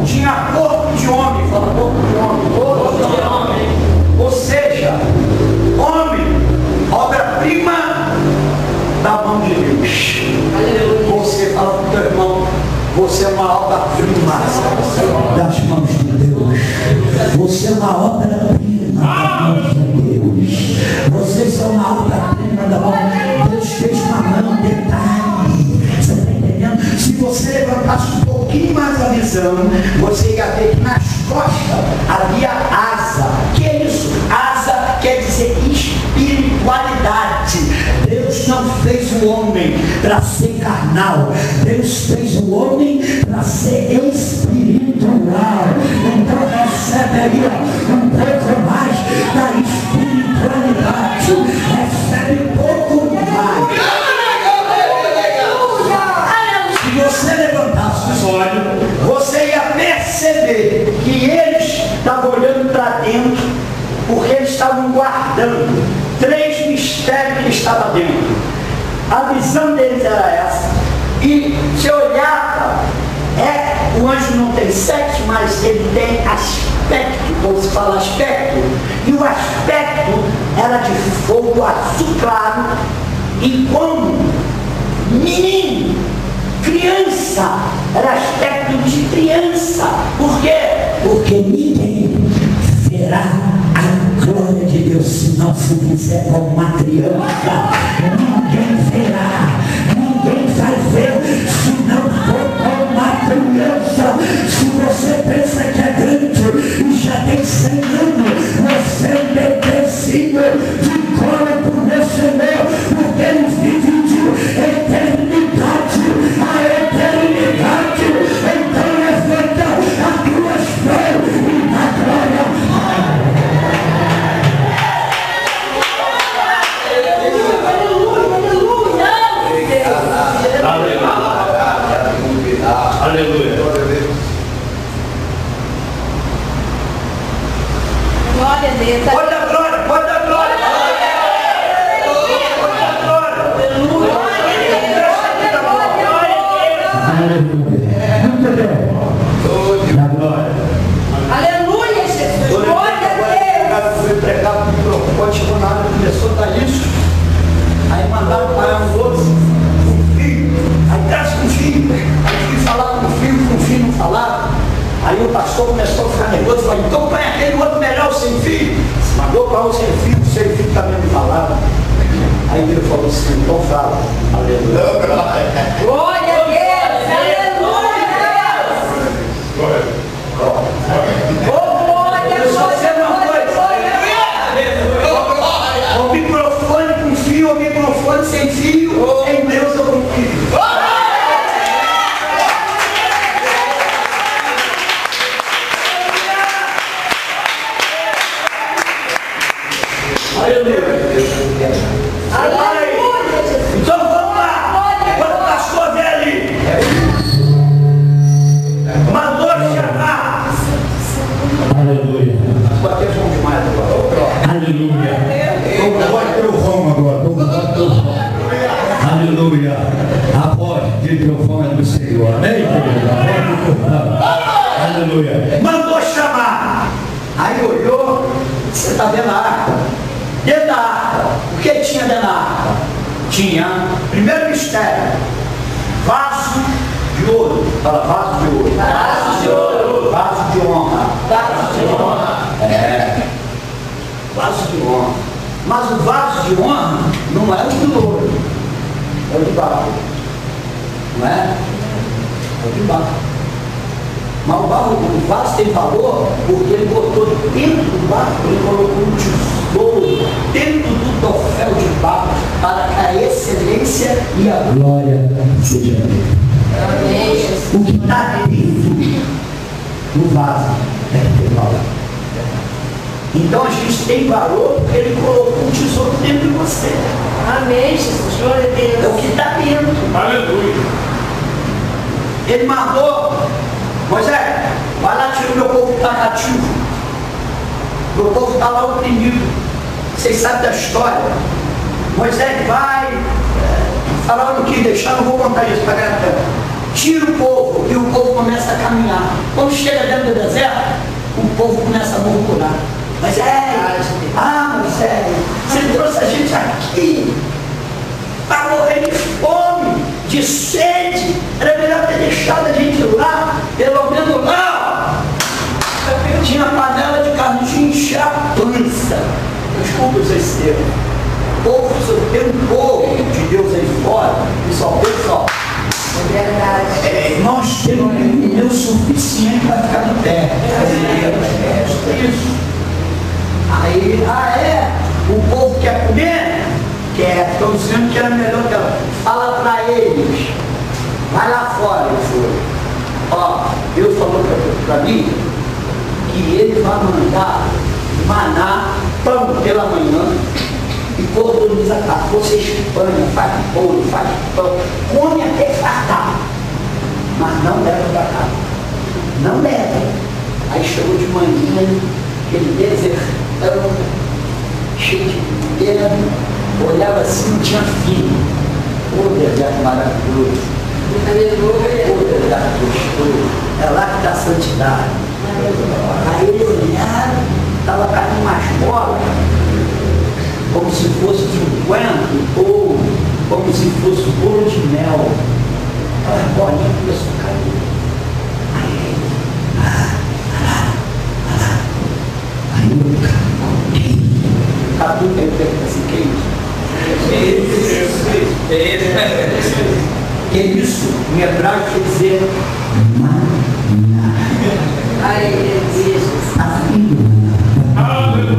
tinha corpo de homem. Fala corpo de homem, corpo de homem. Ou seja, homem, obra-prima da mão de Deus. Aleluia. Você fala para o teu irmão, você é uma obra-prima das mãos de Deus. Você é uma obra-prima das mãos de Deus. Vocês são uma obra-prima da mão. Deus fez uma mão, detalhe. Você está entendendo? Se você levantasse um pouquinho mais a visão, você ia ver que nas costas havia asa. Que é isso? Asa quer dizer espiritualidade. Deus não fez o homem para ser carnal. Deus fez o homem para ser espiritual. Então recebe aí um pouco mais da espiritualidade. Recebe um pouco mais. Se você levantasse os olhos, você ia perceber que eles estavam olhando para dentro, porque eles estavam guardando 3 mistérios que estavam dentro. A visão deles era essa. E se olhava, o anjo não tem sexo, mas ele tem aspecto, como se fala aspecto. E o aspecto era de fogo azul claro. E como menino, criança, era aspecto de criança. Por quê? Porque ninguém verá a glória de Deus se não se fizer como uma criança. Ninguém verá, ninguém vai ver se não for descido de corpo nesse meio, porque ele dividiu eternidade, a eternidade. Então levanta as tuas mãos e dá glória. Aleluia. Glória a Deus. Pode dar glória, pode dar glória. Aleluia, Jesus. Glória a Deus. Eu fui pregar com o microfone, chegou na hora, começou a dar isso. Aí mandaram parar um outro, um filho, aí traz com o filho. Aí fui falar com o filho não falava. Aí o pastor começou a ficar nervoso, falou, então põe aquele outro melhor sem filho. Mandou para o sem filho também não falava. Aí ele falou assim, então fala. Aleluia. Glória a Deus. Aleluia. Eu só sei uma coisa. O microfone com fio, o microfone sem fio, em Deus eu confio. Aleluia, Jesus. Então vamos lá. Quando o pastor vem ali, mandou chamar. Aleluia. Pode ter bom demais agora. Aleluia. Vai ter o Roma agora. Aleluia. A voz de microfone do Senhor. Amém, querido? A voz do microfone. Aleluia. Mandou chamar. Aí olhou, você está vendo a arca? Dentro da arca, o que tinha dentro da arca? Tinha, primeiro mistério, vaso de ouro. Fala, vaso de ouro. Vaso de ouro. Vaso de honra. Vaso de honra. É, vaso de honra. Mas o vaso de honra não é o de ouro, é o de barro. Não é? É o de barro. Mas o vaso tem valor porque ele botou dentro do barro, ele colocou um tesouro dentro do troféu de barro para que a excelência e a glória sejam dele. Amém, Jesus. O que está dentro do vaso é que tem valor. Então a gente tem valor porque ele colocou um tesouro dentro de você. Amém, Jesus. Glória a É o Deus. que está dentro. Aleluia. Ele mandou, Moisés, vai lá tirar o meu povo que está cativo. Meu povo está lá oprimido. Vocês sabem da história. Moisés vai, Faraó não quis deixar, não vou contar isso para ganhar tempo. Tira o povo e o povo começa a caminhar. Quando chega dentro do deserto, o povo começa a murmurar. Moisés, Moisés, você trouxe a gente aqui para morrer de fome, de sede. Era melhor ter deixado a gente lá, pelo menos lá. Tinha panela de carne, tinha encher a pança. Desculpa os termos. Tem um povo de Deus aí fora que só pensa, É verdade. nós temos que comer o suficiente para ficar de pé. É isso. Aí, o povo quer comer? Quer. Estão dizendo que era melhor que ela. Fala para eles. Vai lá fora, ele foi. Deus falou para mim que ele vai mandar maná, pão pela manhã, e cordoniza a casa. Você espanha, faz bolo, faz pão, come até fartar, mas não leva para casa. Não leva. Aí chegou de manhã, aquele desertão, cheio de pedra, olhava assim, não tinha fim. O deserto maravilhoso. Aleluia. O deserto gostoso. É lá que está a santidade. Aí ele olhava, estava caindo umas bolas, como se fosse de um coentro, ou como se fosse um bolo de mel. Aquelas bolinhas começou a cair. Aí o Cadu pergunta assim, que é isso? Que é isso? Em hebraico quer dizer maná. Ai, Jesus. Aleluia.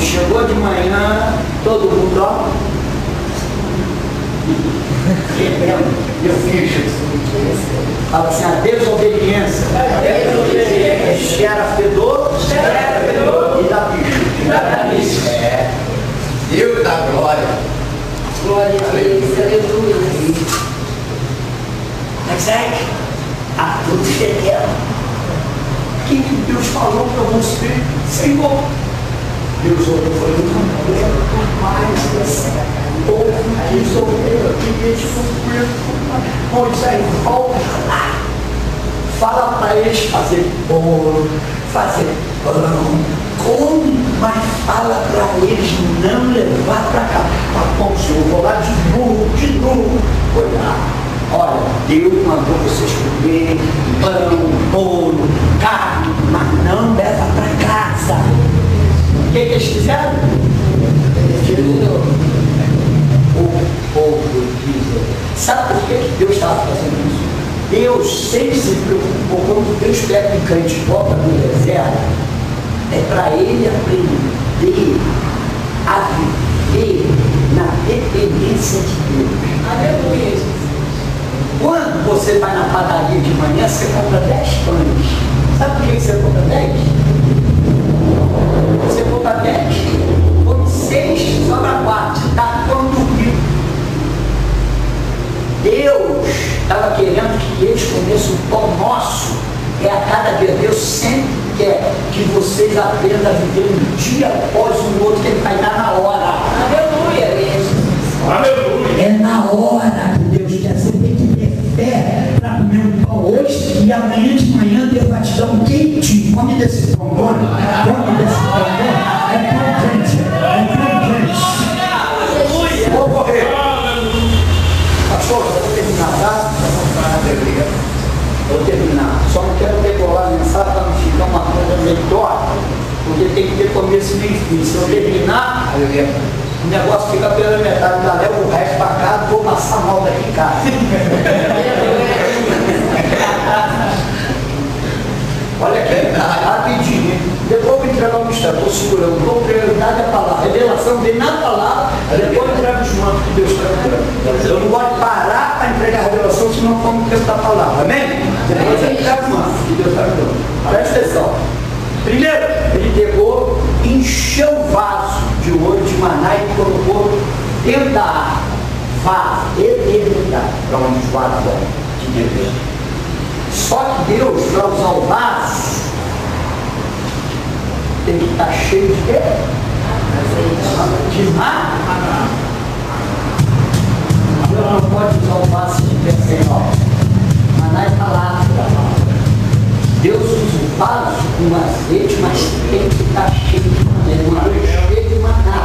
chegou de manhã, todo mundo, ó. Eu fiz. Fala assim, a desobediência. Cheira fedor e dá bicho. É. Deus da glória. Glória a Deus, aleluia. Mas é a cruz eterna. O que Deus falou para você? Senhor, Deus olhou e falou, não aguento mais essa povo desobediente. Moisés, volta lá. Fala para eles fazer bolo, fazer pão, come, mas fala para eles não levar para cá. Bom, senhor, vou lá de novo, olhar. Olha, Deus mandou vocês comerem pão, bolo, carne, mas não leva para casa. O que eles fizeram? O povo diz. Sabe por que Deus estava fazendo isso? Deus sempre se preocupou, quando Deus pega um crente e volta no deserto, é para ele aprender a viver na dependência de Deus. Aleluia. Quando você vai na padaria de manhã, você compra 10 pães. Sabe por que você compra 10? Você compra 10, come 6, sobra 4, está quando dormiu. Deus estava querendo que eles comessem o pão nosso. É a cada dia. Deus sempre quer que vocês aprendam a viver um dia após o outro, que ele vai dar na hora. Aleluia. Aleluia. É na hora que Deus quer. Você tem que ter fé para comer um pão hoje e amanhã de manhã Deus vai te dar um quentinho. Come desse pão, come desse pão. É pão quente, é pão quente. Vou correr. Pastor, eu vou terminar, tá? Vou terminar. Só não quero decolar a mensagem para não ficar uma coisa melhor, porque tem que ter começo, meio e fim. Se eu terminar, o negócio fica pela metade, ainda leva o resto para cá, vou passar mal daqui em casa. Olha aqui, rapidinho. Depois eu vou entregar o mistério, estou segurando. Dou prioridade à palavra. Revelação vem na palavra, depois eu entrego os mantos que Deus está dando. Eu não gosto de parar para entregar a revelação, senão como o tempo da palavra. Amém? Depois eu entrego os mantos que Deus está dando. Presta atenção. Primeiro, ele pegou, encheu o vaso de ouro de maná e colocou dentro da água. Vaso, eternidade, para onde os vasos vão, de Deus. Só que Deus, para usar o vaso, tem que estar cheio de quê? De mar. Deus não pode usar o vaso de percentual. Maná é palavra. Deus usa o vaso com azeite, mas tem que estar cheio de maná. Cheio de maná.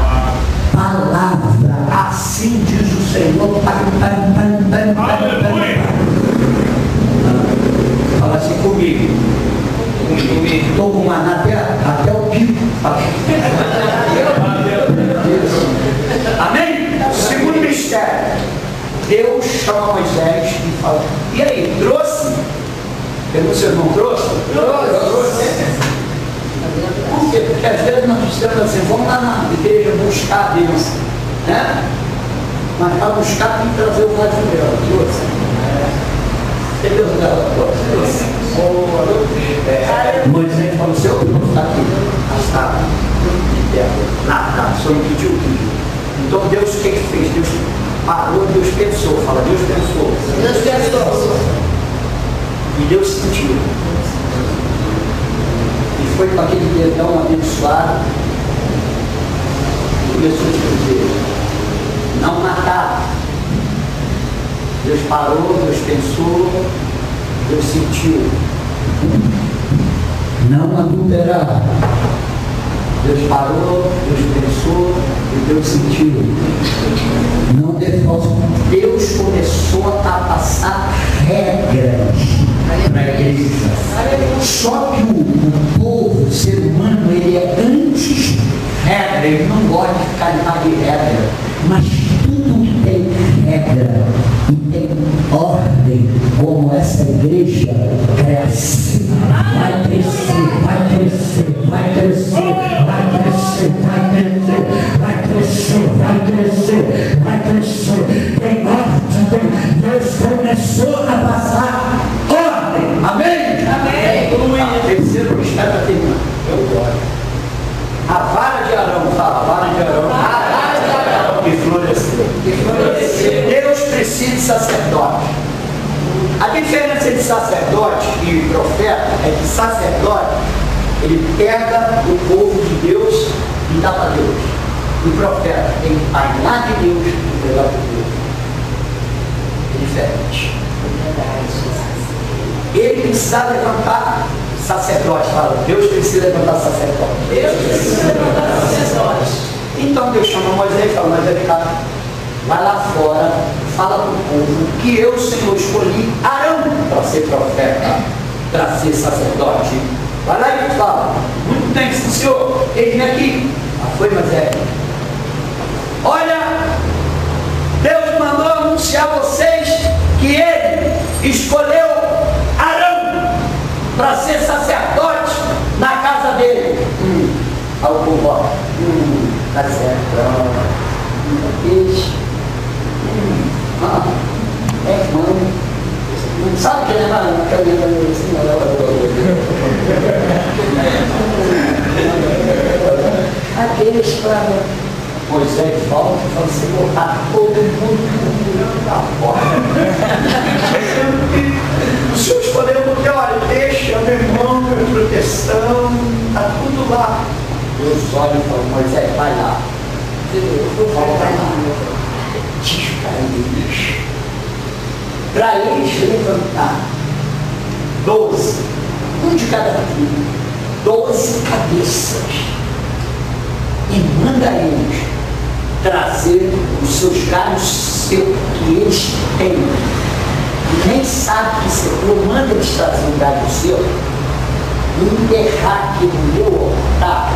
Palavra, assim diz o Senhor. Fala assim comigo. Estou com maná até o pico. Amém? Segundo mistério. Deus chama Moisés e fala, e aí, trouxe? Você não trouxe? Trouxe. Por quê? Porque às vezes nós dizemos assim, vamos lá na igreja buscar a Deus, né? Mas para buscar tem que trazer o vaso dela. Trouxe. Deus dela trouxe. Moisés falou, seu Deus está aqui, está de terra, nada, o Senhor não pediu tudo. Então Deus o que fez? Deus parou, Deus pensou, fala, Deus pensou. Deus pensou. E Deus sentiu. E foi com aquele dedão abençoado e começou a dizer, não matar. Deus parou, Deus pensou, Deus sentiu. Não adulterar. Deus parou, Deus pensou e Deus sentiu. Não dê falso. Deus começou a passar regras para a igreja. Só que o povo, o ser humano, ele é antes regra, ele não gosta de ficar de regra. Mas tudo que tem regra e tem ordem, como essa igreja cresce, vai crescer, vai crescer, vai crescer, vai crescer, vai crescer. diferença de sacerdote e profeta é que sacerdote, ele pega o povo de Deus e dá para Deus. E profeta tem que pagar de Deus e entregar para o povo. É diferente. Ele precisa levantar sacerdote. Fala, Deus precisa levantar sacerdote. Deus precisa levantar sacerdote. Então Deus chama Moisés e fala, mas ele cá, vai lá fora, fala para o povo que eu, Senhor, escolhi Arão para ser profeta, para ser sacerdote. Vai lá e fala, muito bem, Senhor, eis-me aqui. Foi Moisés. Olha, Deus mandou anunciar a vocês que ele escolheu Arão para ser sacerdote na casa dele. Aí o povo, ó, tá certo, peixe, é mãe, não sabe que ele é não quer ver assim, aquele escravo. Moisés volta e fala assim, botar todo mundo na porta. O Senhor escolheu porque, olha, deixa meu irmão, minha proteção, está tudo lá. Deus olha e fala, Moisés, vai lá. Vai lá. Diz para eles levantar 12, um de cada tribo, 12 cabeças, e manda eles trazer os seus galhos seus que eles têm. E nem sabe que secou, manda eles trazer um galho seu e enterrar aqui no meu altar.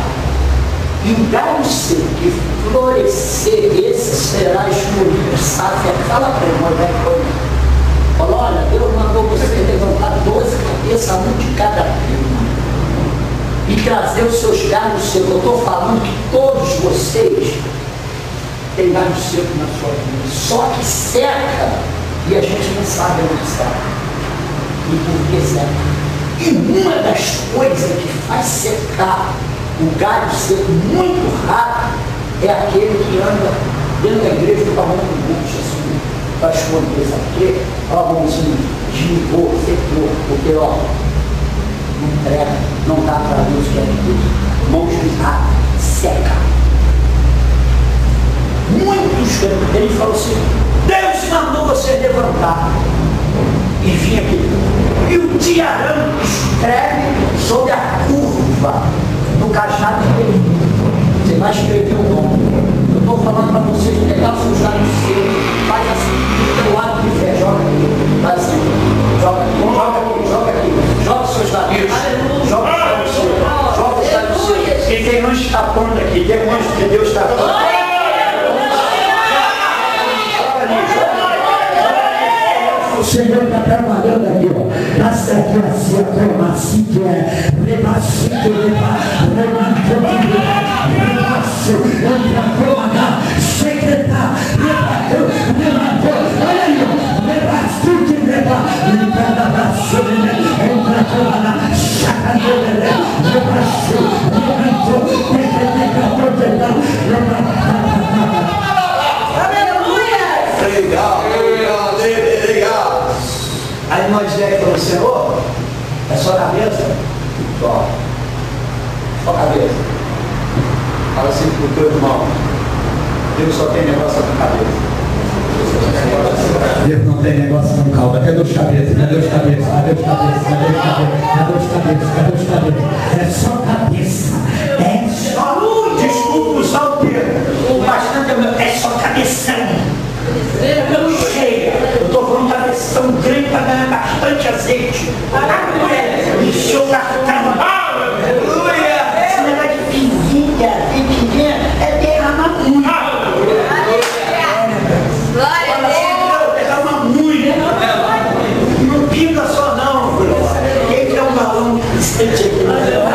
E o galho seu que florescer, esse será escolhido sacerdote. Fala para ele, Moisés, fala, olha, Deus mandou você levantar 12 cabeças, um de cada tribo, e trazer os seus galhos secos. Eu estou falando que todos vocês têm galho seco na sua vida, só que seca e a gente não sabe onde está e por que seca. E uma das coisas que faz secar o galho seco muito rápido é aquele que anda dentro da igreja com a mão no bolso assim, para esconder, sabe o quê? Ó, a mãozinha, desligou, secou, porque ó, não prega, não dá para Deus que é tudo, mãos ligadas, seca. Muitos, ele falou assim, Deus mandou você levantar e vir aqui. E o Arão escreve sobre a curva do cajado dele. Você vai escrever o nome. Eu estou falando para vocês pegar os seus galhos secos, faz assim, do teu lado de fé, joga aqui, faz assim, joga aqui, joga aqui, joga aqui, joga os seus galhos, joga os galhos secos, joga os galhos secos. E tem anjo escapando aqui, tem anjo de Deus escapando. O Senhor está trabalhando aqui, ó. Na sequência, cromacia, rebacia, olha aí, aí Moisés falou, Senhor, é só cabeça? Só cabeça. Fala assim pro teu irmão, Deus só tem negócio com cabeça. Deus não tem negócio com calda. Cadê os cabeças? Cadê os cabeças? Cadê os cabeças? Cadê os cabeças? Cadê os cabeças? É só cabeça. É só. Desculpa usar o termo. O bastante é só cabeção. Pelo cheia. Eu estou falando cabeção grande para ganhar bastante azeite. Encheu da cama. Aleluia! Esse negócio de pinguinha é derrama muito. Glória a Deus! Derrama muito. Não pinga só não. Quem quer um balão de azeite aqui? Glória a Deus!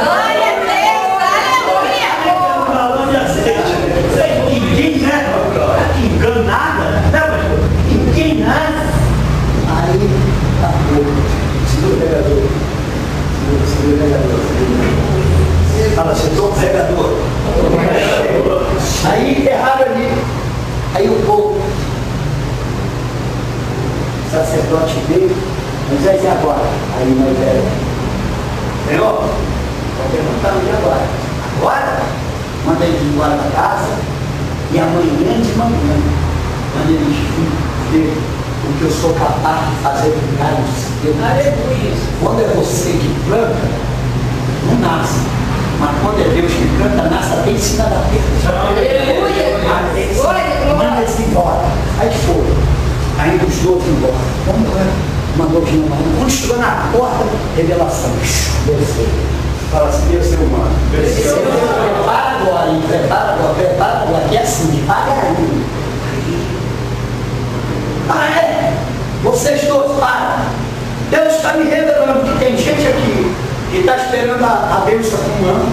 Aleluia! Um balão de azeite. Ninguém, né? Engana nada. Ninguém nada. Aí, tá pouco. Segura o pregador. Segura o pregador. Fala assim, estou pregador. Aí erraram ali. Aí o povo, o sacerdote veio, mas agora? Aí Moisés, Senhor, estou perguntando de agora. Agora, manda eles embora da casa, e amanhã de manhã, quando eles ver o que eu sou capaz de fazer com galhos. Aleluia. Quando é você que planta, não nasce. Mas quando é Deus que planta, nasce até em cima da terra. Aleluia. Manda eles embora. Aí foram. Aí os 12 embora. Vamos embora. Mandou de novo. Quando chegou na porta, revelação. Desceu. Fala assim, Deus seu humano. Prepara agora, hein? Prepara agora. Que é assim, devagarinho. Vocês todos, para. Deus está me revelando que tem gente aqui que está esperando a bênção com 1 ano,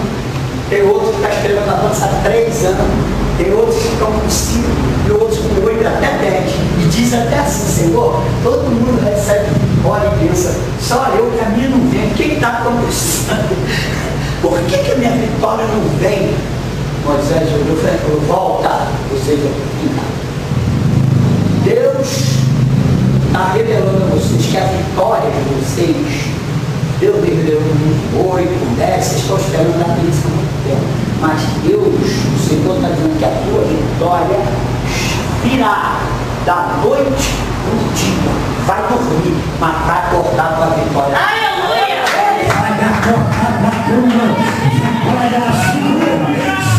tem outros que estão esperando a bênção há 3 anos, tem outros que estão com 5, e outros com 8, até 10. E diz até assim, Senhor, todo mundo recebe, olha e pensa, só eu que a minha não vem. O que está acontecendo? Por que a minha vitória não vem? Moisés olhou e falou, volta, ou seja, Deus está revelando a vocês que a vitória de vocês, Deus me revelou com 8, com 10, vocês estão esperando a bênção há muito tempo. Mas Deus, o Senhor está dizendo que a tua vitória virá da noite para o dia. Vai dormir, mas vai acordar a tua vitória. Aleluia. Vai acordar a tua vitória.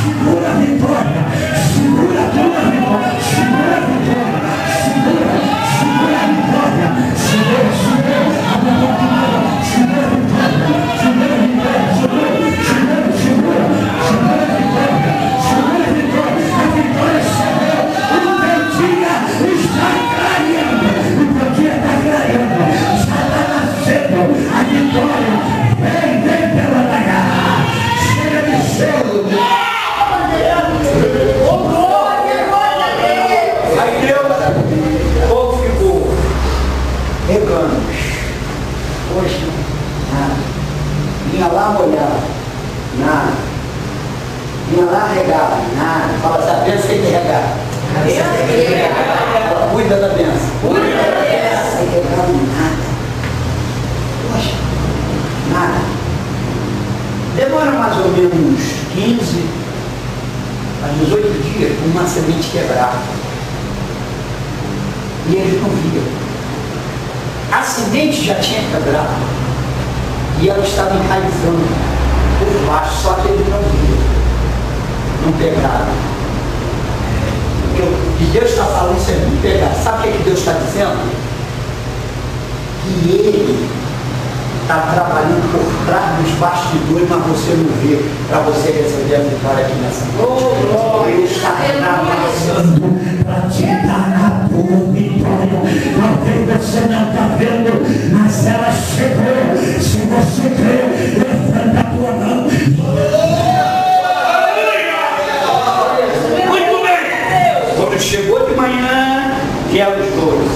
Segura a vitória. Segura a tua vitória. Segura a vitória. Segura a vitória. Poxa, nada. Vinha lá molhar, nada. Vinha lá regar, nada. Fala, essa benção tem que regar. Ela cuida da benção. Aí regava nada. Poxa, nada. Demora mais ou menos 15 a 18 dias para uma semente quebrar. E eles não viam. A semente já tinha quebrado e ela estava enraizando por baixo, só que eles não viram, não pegaram. E Deus está falando isso é não pegar. Sabe o que Deus está dizendo? Que Ele está trabalhando por trás dos bastidores, mas você não vê, para você receber a vitória aqui nessa noite. Ele está trabalhando para te dar a tua vitória. Talvez você não está vendo, mas ela chegou. Se você crê, levanta a tua mão. Muito bem. Quando chegou de manhã, vieram os 12.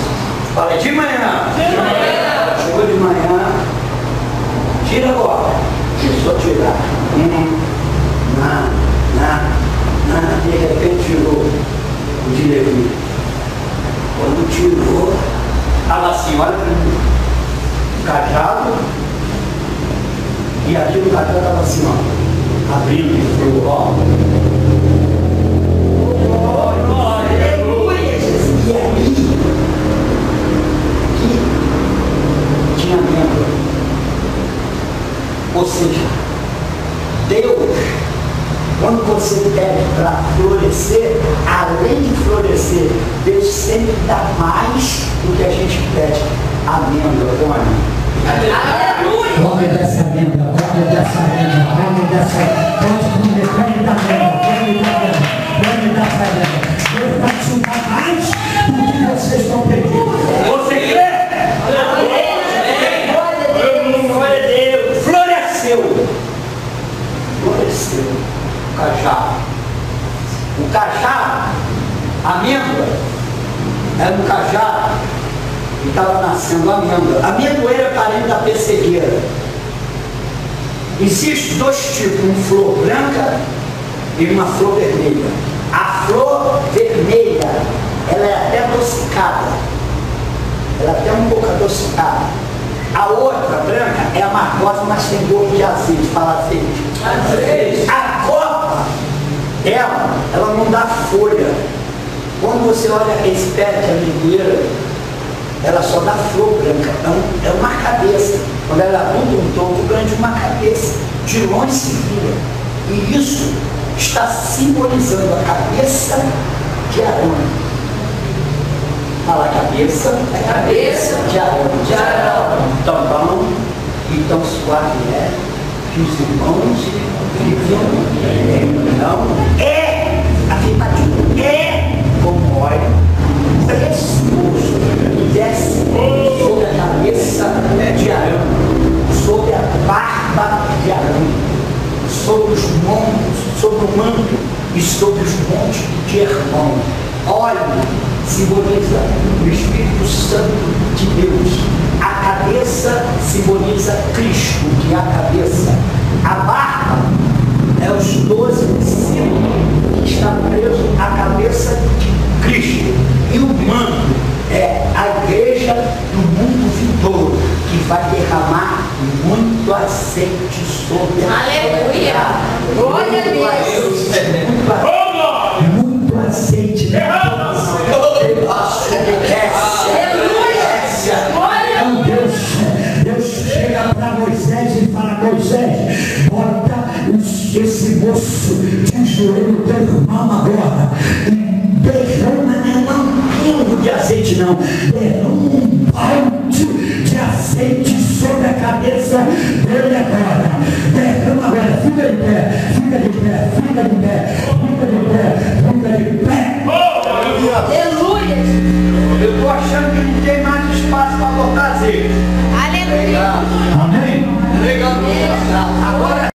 Fala, de manhã. Chegou de manhã. Tira agora. Começou a tirar. Nada. De repente tirou o de Levi. Quando tirou, estava assim, olha para mim. O cajado. E aqui no cajado estava assim, ó. Abrindo e falou, ó. E aí, aqui, tinha membro. Ou seja, Deus, quando você pede para florescer, além de florescer, Deus sempre dá mais do que a gente pede. Amém, meu Aleluia. Come dessa lenda, come dessa lenda, come dessa lenda. Pode comer, come da lenda, come dessa lenda. Deus vai te dar mais do que vocês estão pedindo. Você crê? Glória a Deus. Floresceu o cajado. O cajado, a amêndoa, era um cajado e estava nascendo a amêndoa. A amendoeira é parente da pessegueira. Existem 2 tipos, uma flor branca e uma flor vermelha. A flor vermelha, ela é até adocicada. Ela é até um pouco adocicada. A outra branca é amargosa, mas tem gosto de azeite. Fala azeite. A copa, ela não dá folha. Quando você olha esse pé de amendoeira, ela só dá flor branca. É uma cabeça. Quando ela aponta um tronco grande, uma cabeça. De longe se vira. E isso está simbolizando a cabeça de Arão. Fala cabeça de Arão. Então bom e tão suave é que os irmãos viviam. Não é afirmativo. É como óleo precioso que desce sobre a cabeça de Arão, sobre a barba de Arão, sobre os montes, sobre o manto e sobre os montes de Hermon. Óleo simboliza o Espírito Santo de Deus. A cabeça simboliza Cristo, que é a cabeça. A barba é os 12 discípulos que está preso à cabeça de Cristo. E o manto é a igreja do mundo vindouro, que vai derramar muito azeite sobre a Aleluia! Glória a Deus! Muito azeite. Então Deus chega para Moisés e fala: Moisés, bota esse moço de joelho teu irmão agora e derrama, não um pingo de azeite não, derrama um balde de azeite sobre a cabeça dele agora. Derrama agora, fica de pé, fica de pé, fica de pé, fica de pé, fica de pé. Aleluia! Eu estou achando que não tem mais espaço para botar azeite. Aleluia! Amém? Legal. Agora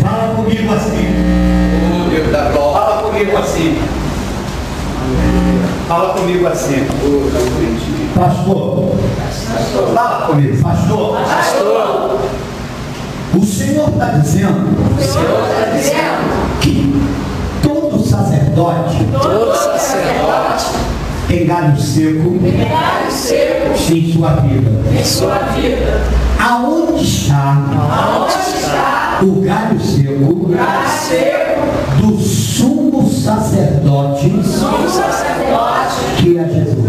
Fala comigo assim. fala comigo assim. Fala comigo assim. Pastor, Fala comigo. pastor, o Senhor está dizendo que todo sacerdote tem galho seco em sua vida. Aonde está o galho seco do sumo sacerdote que é Jesus?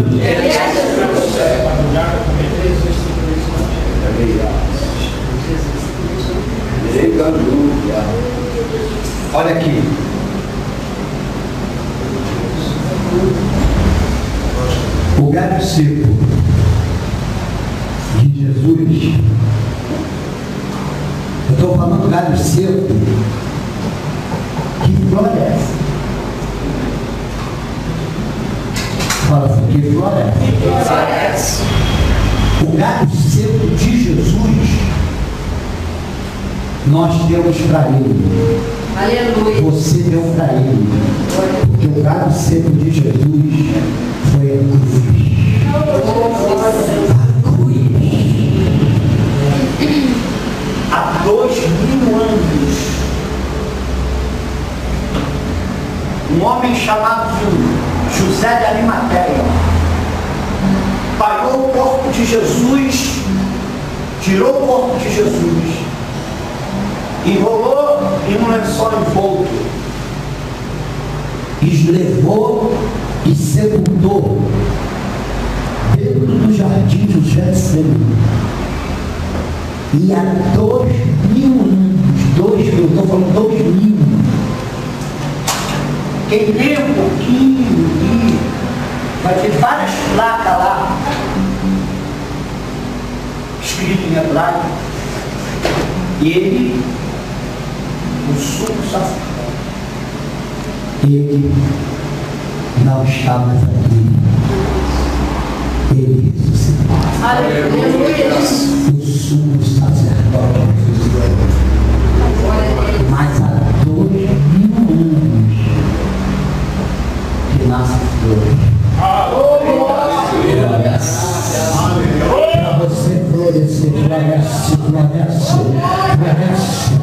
Olha aqui. O galho seco de Jesus. Eu estou falando galho seco. Que flor é essa? Fala assim, que flor é essa? O galho seco de Jesus, nós demos para ele. Aleluia! Você deu para ele. Porque o galho seco de Jesus foi a cruz. Há 2000 anos, um homem chamado José de Arimateia pagou o corpo de Jesus, tirou o corpo de Jesus, enrolou em um lençol envolto E levou e sepultou dentro do jardim do Getsemane. E há 2000 anos, estou falando 2000. Quem lê um pouquinho, vai ter várias placas lá, escrito em hebraico. E ele, o sumo sacerdote, Ele não está mais aqui. Ele ressuscitou. Aleluia! O sumo sacerdote ressuscitou. Mas há 2000 anos que nasce flores. Para você florescer, floresce, floresce, floresce.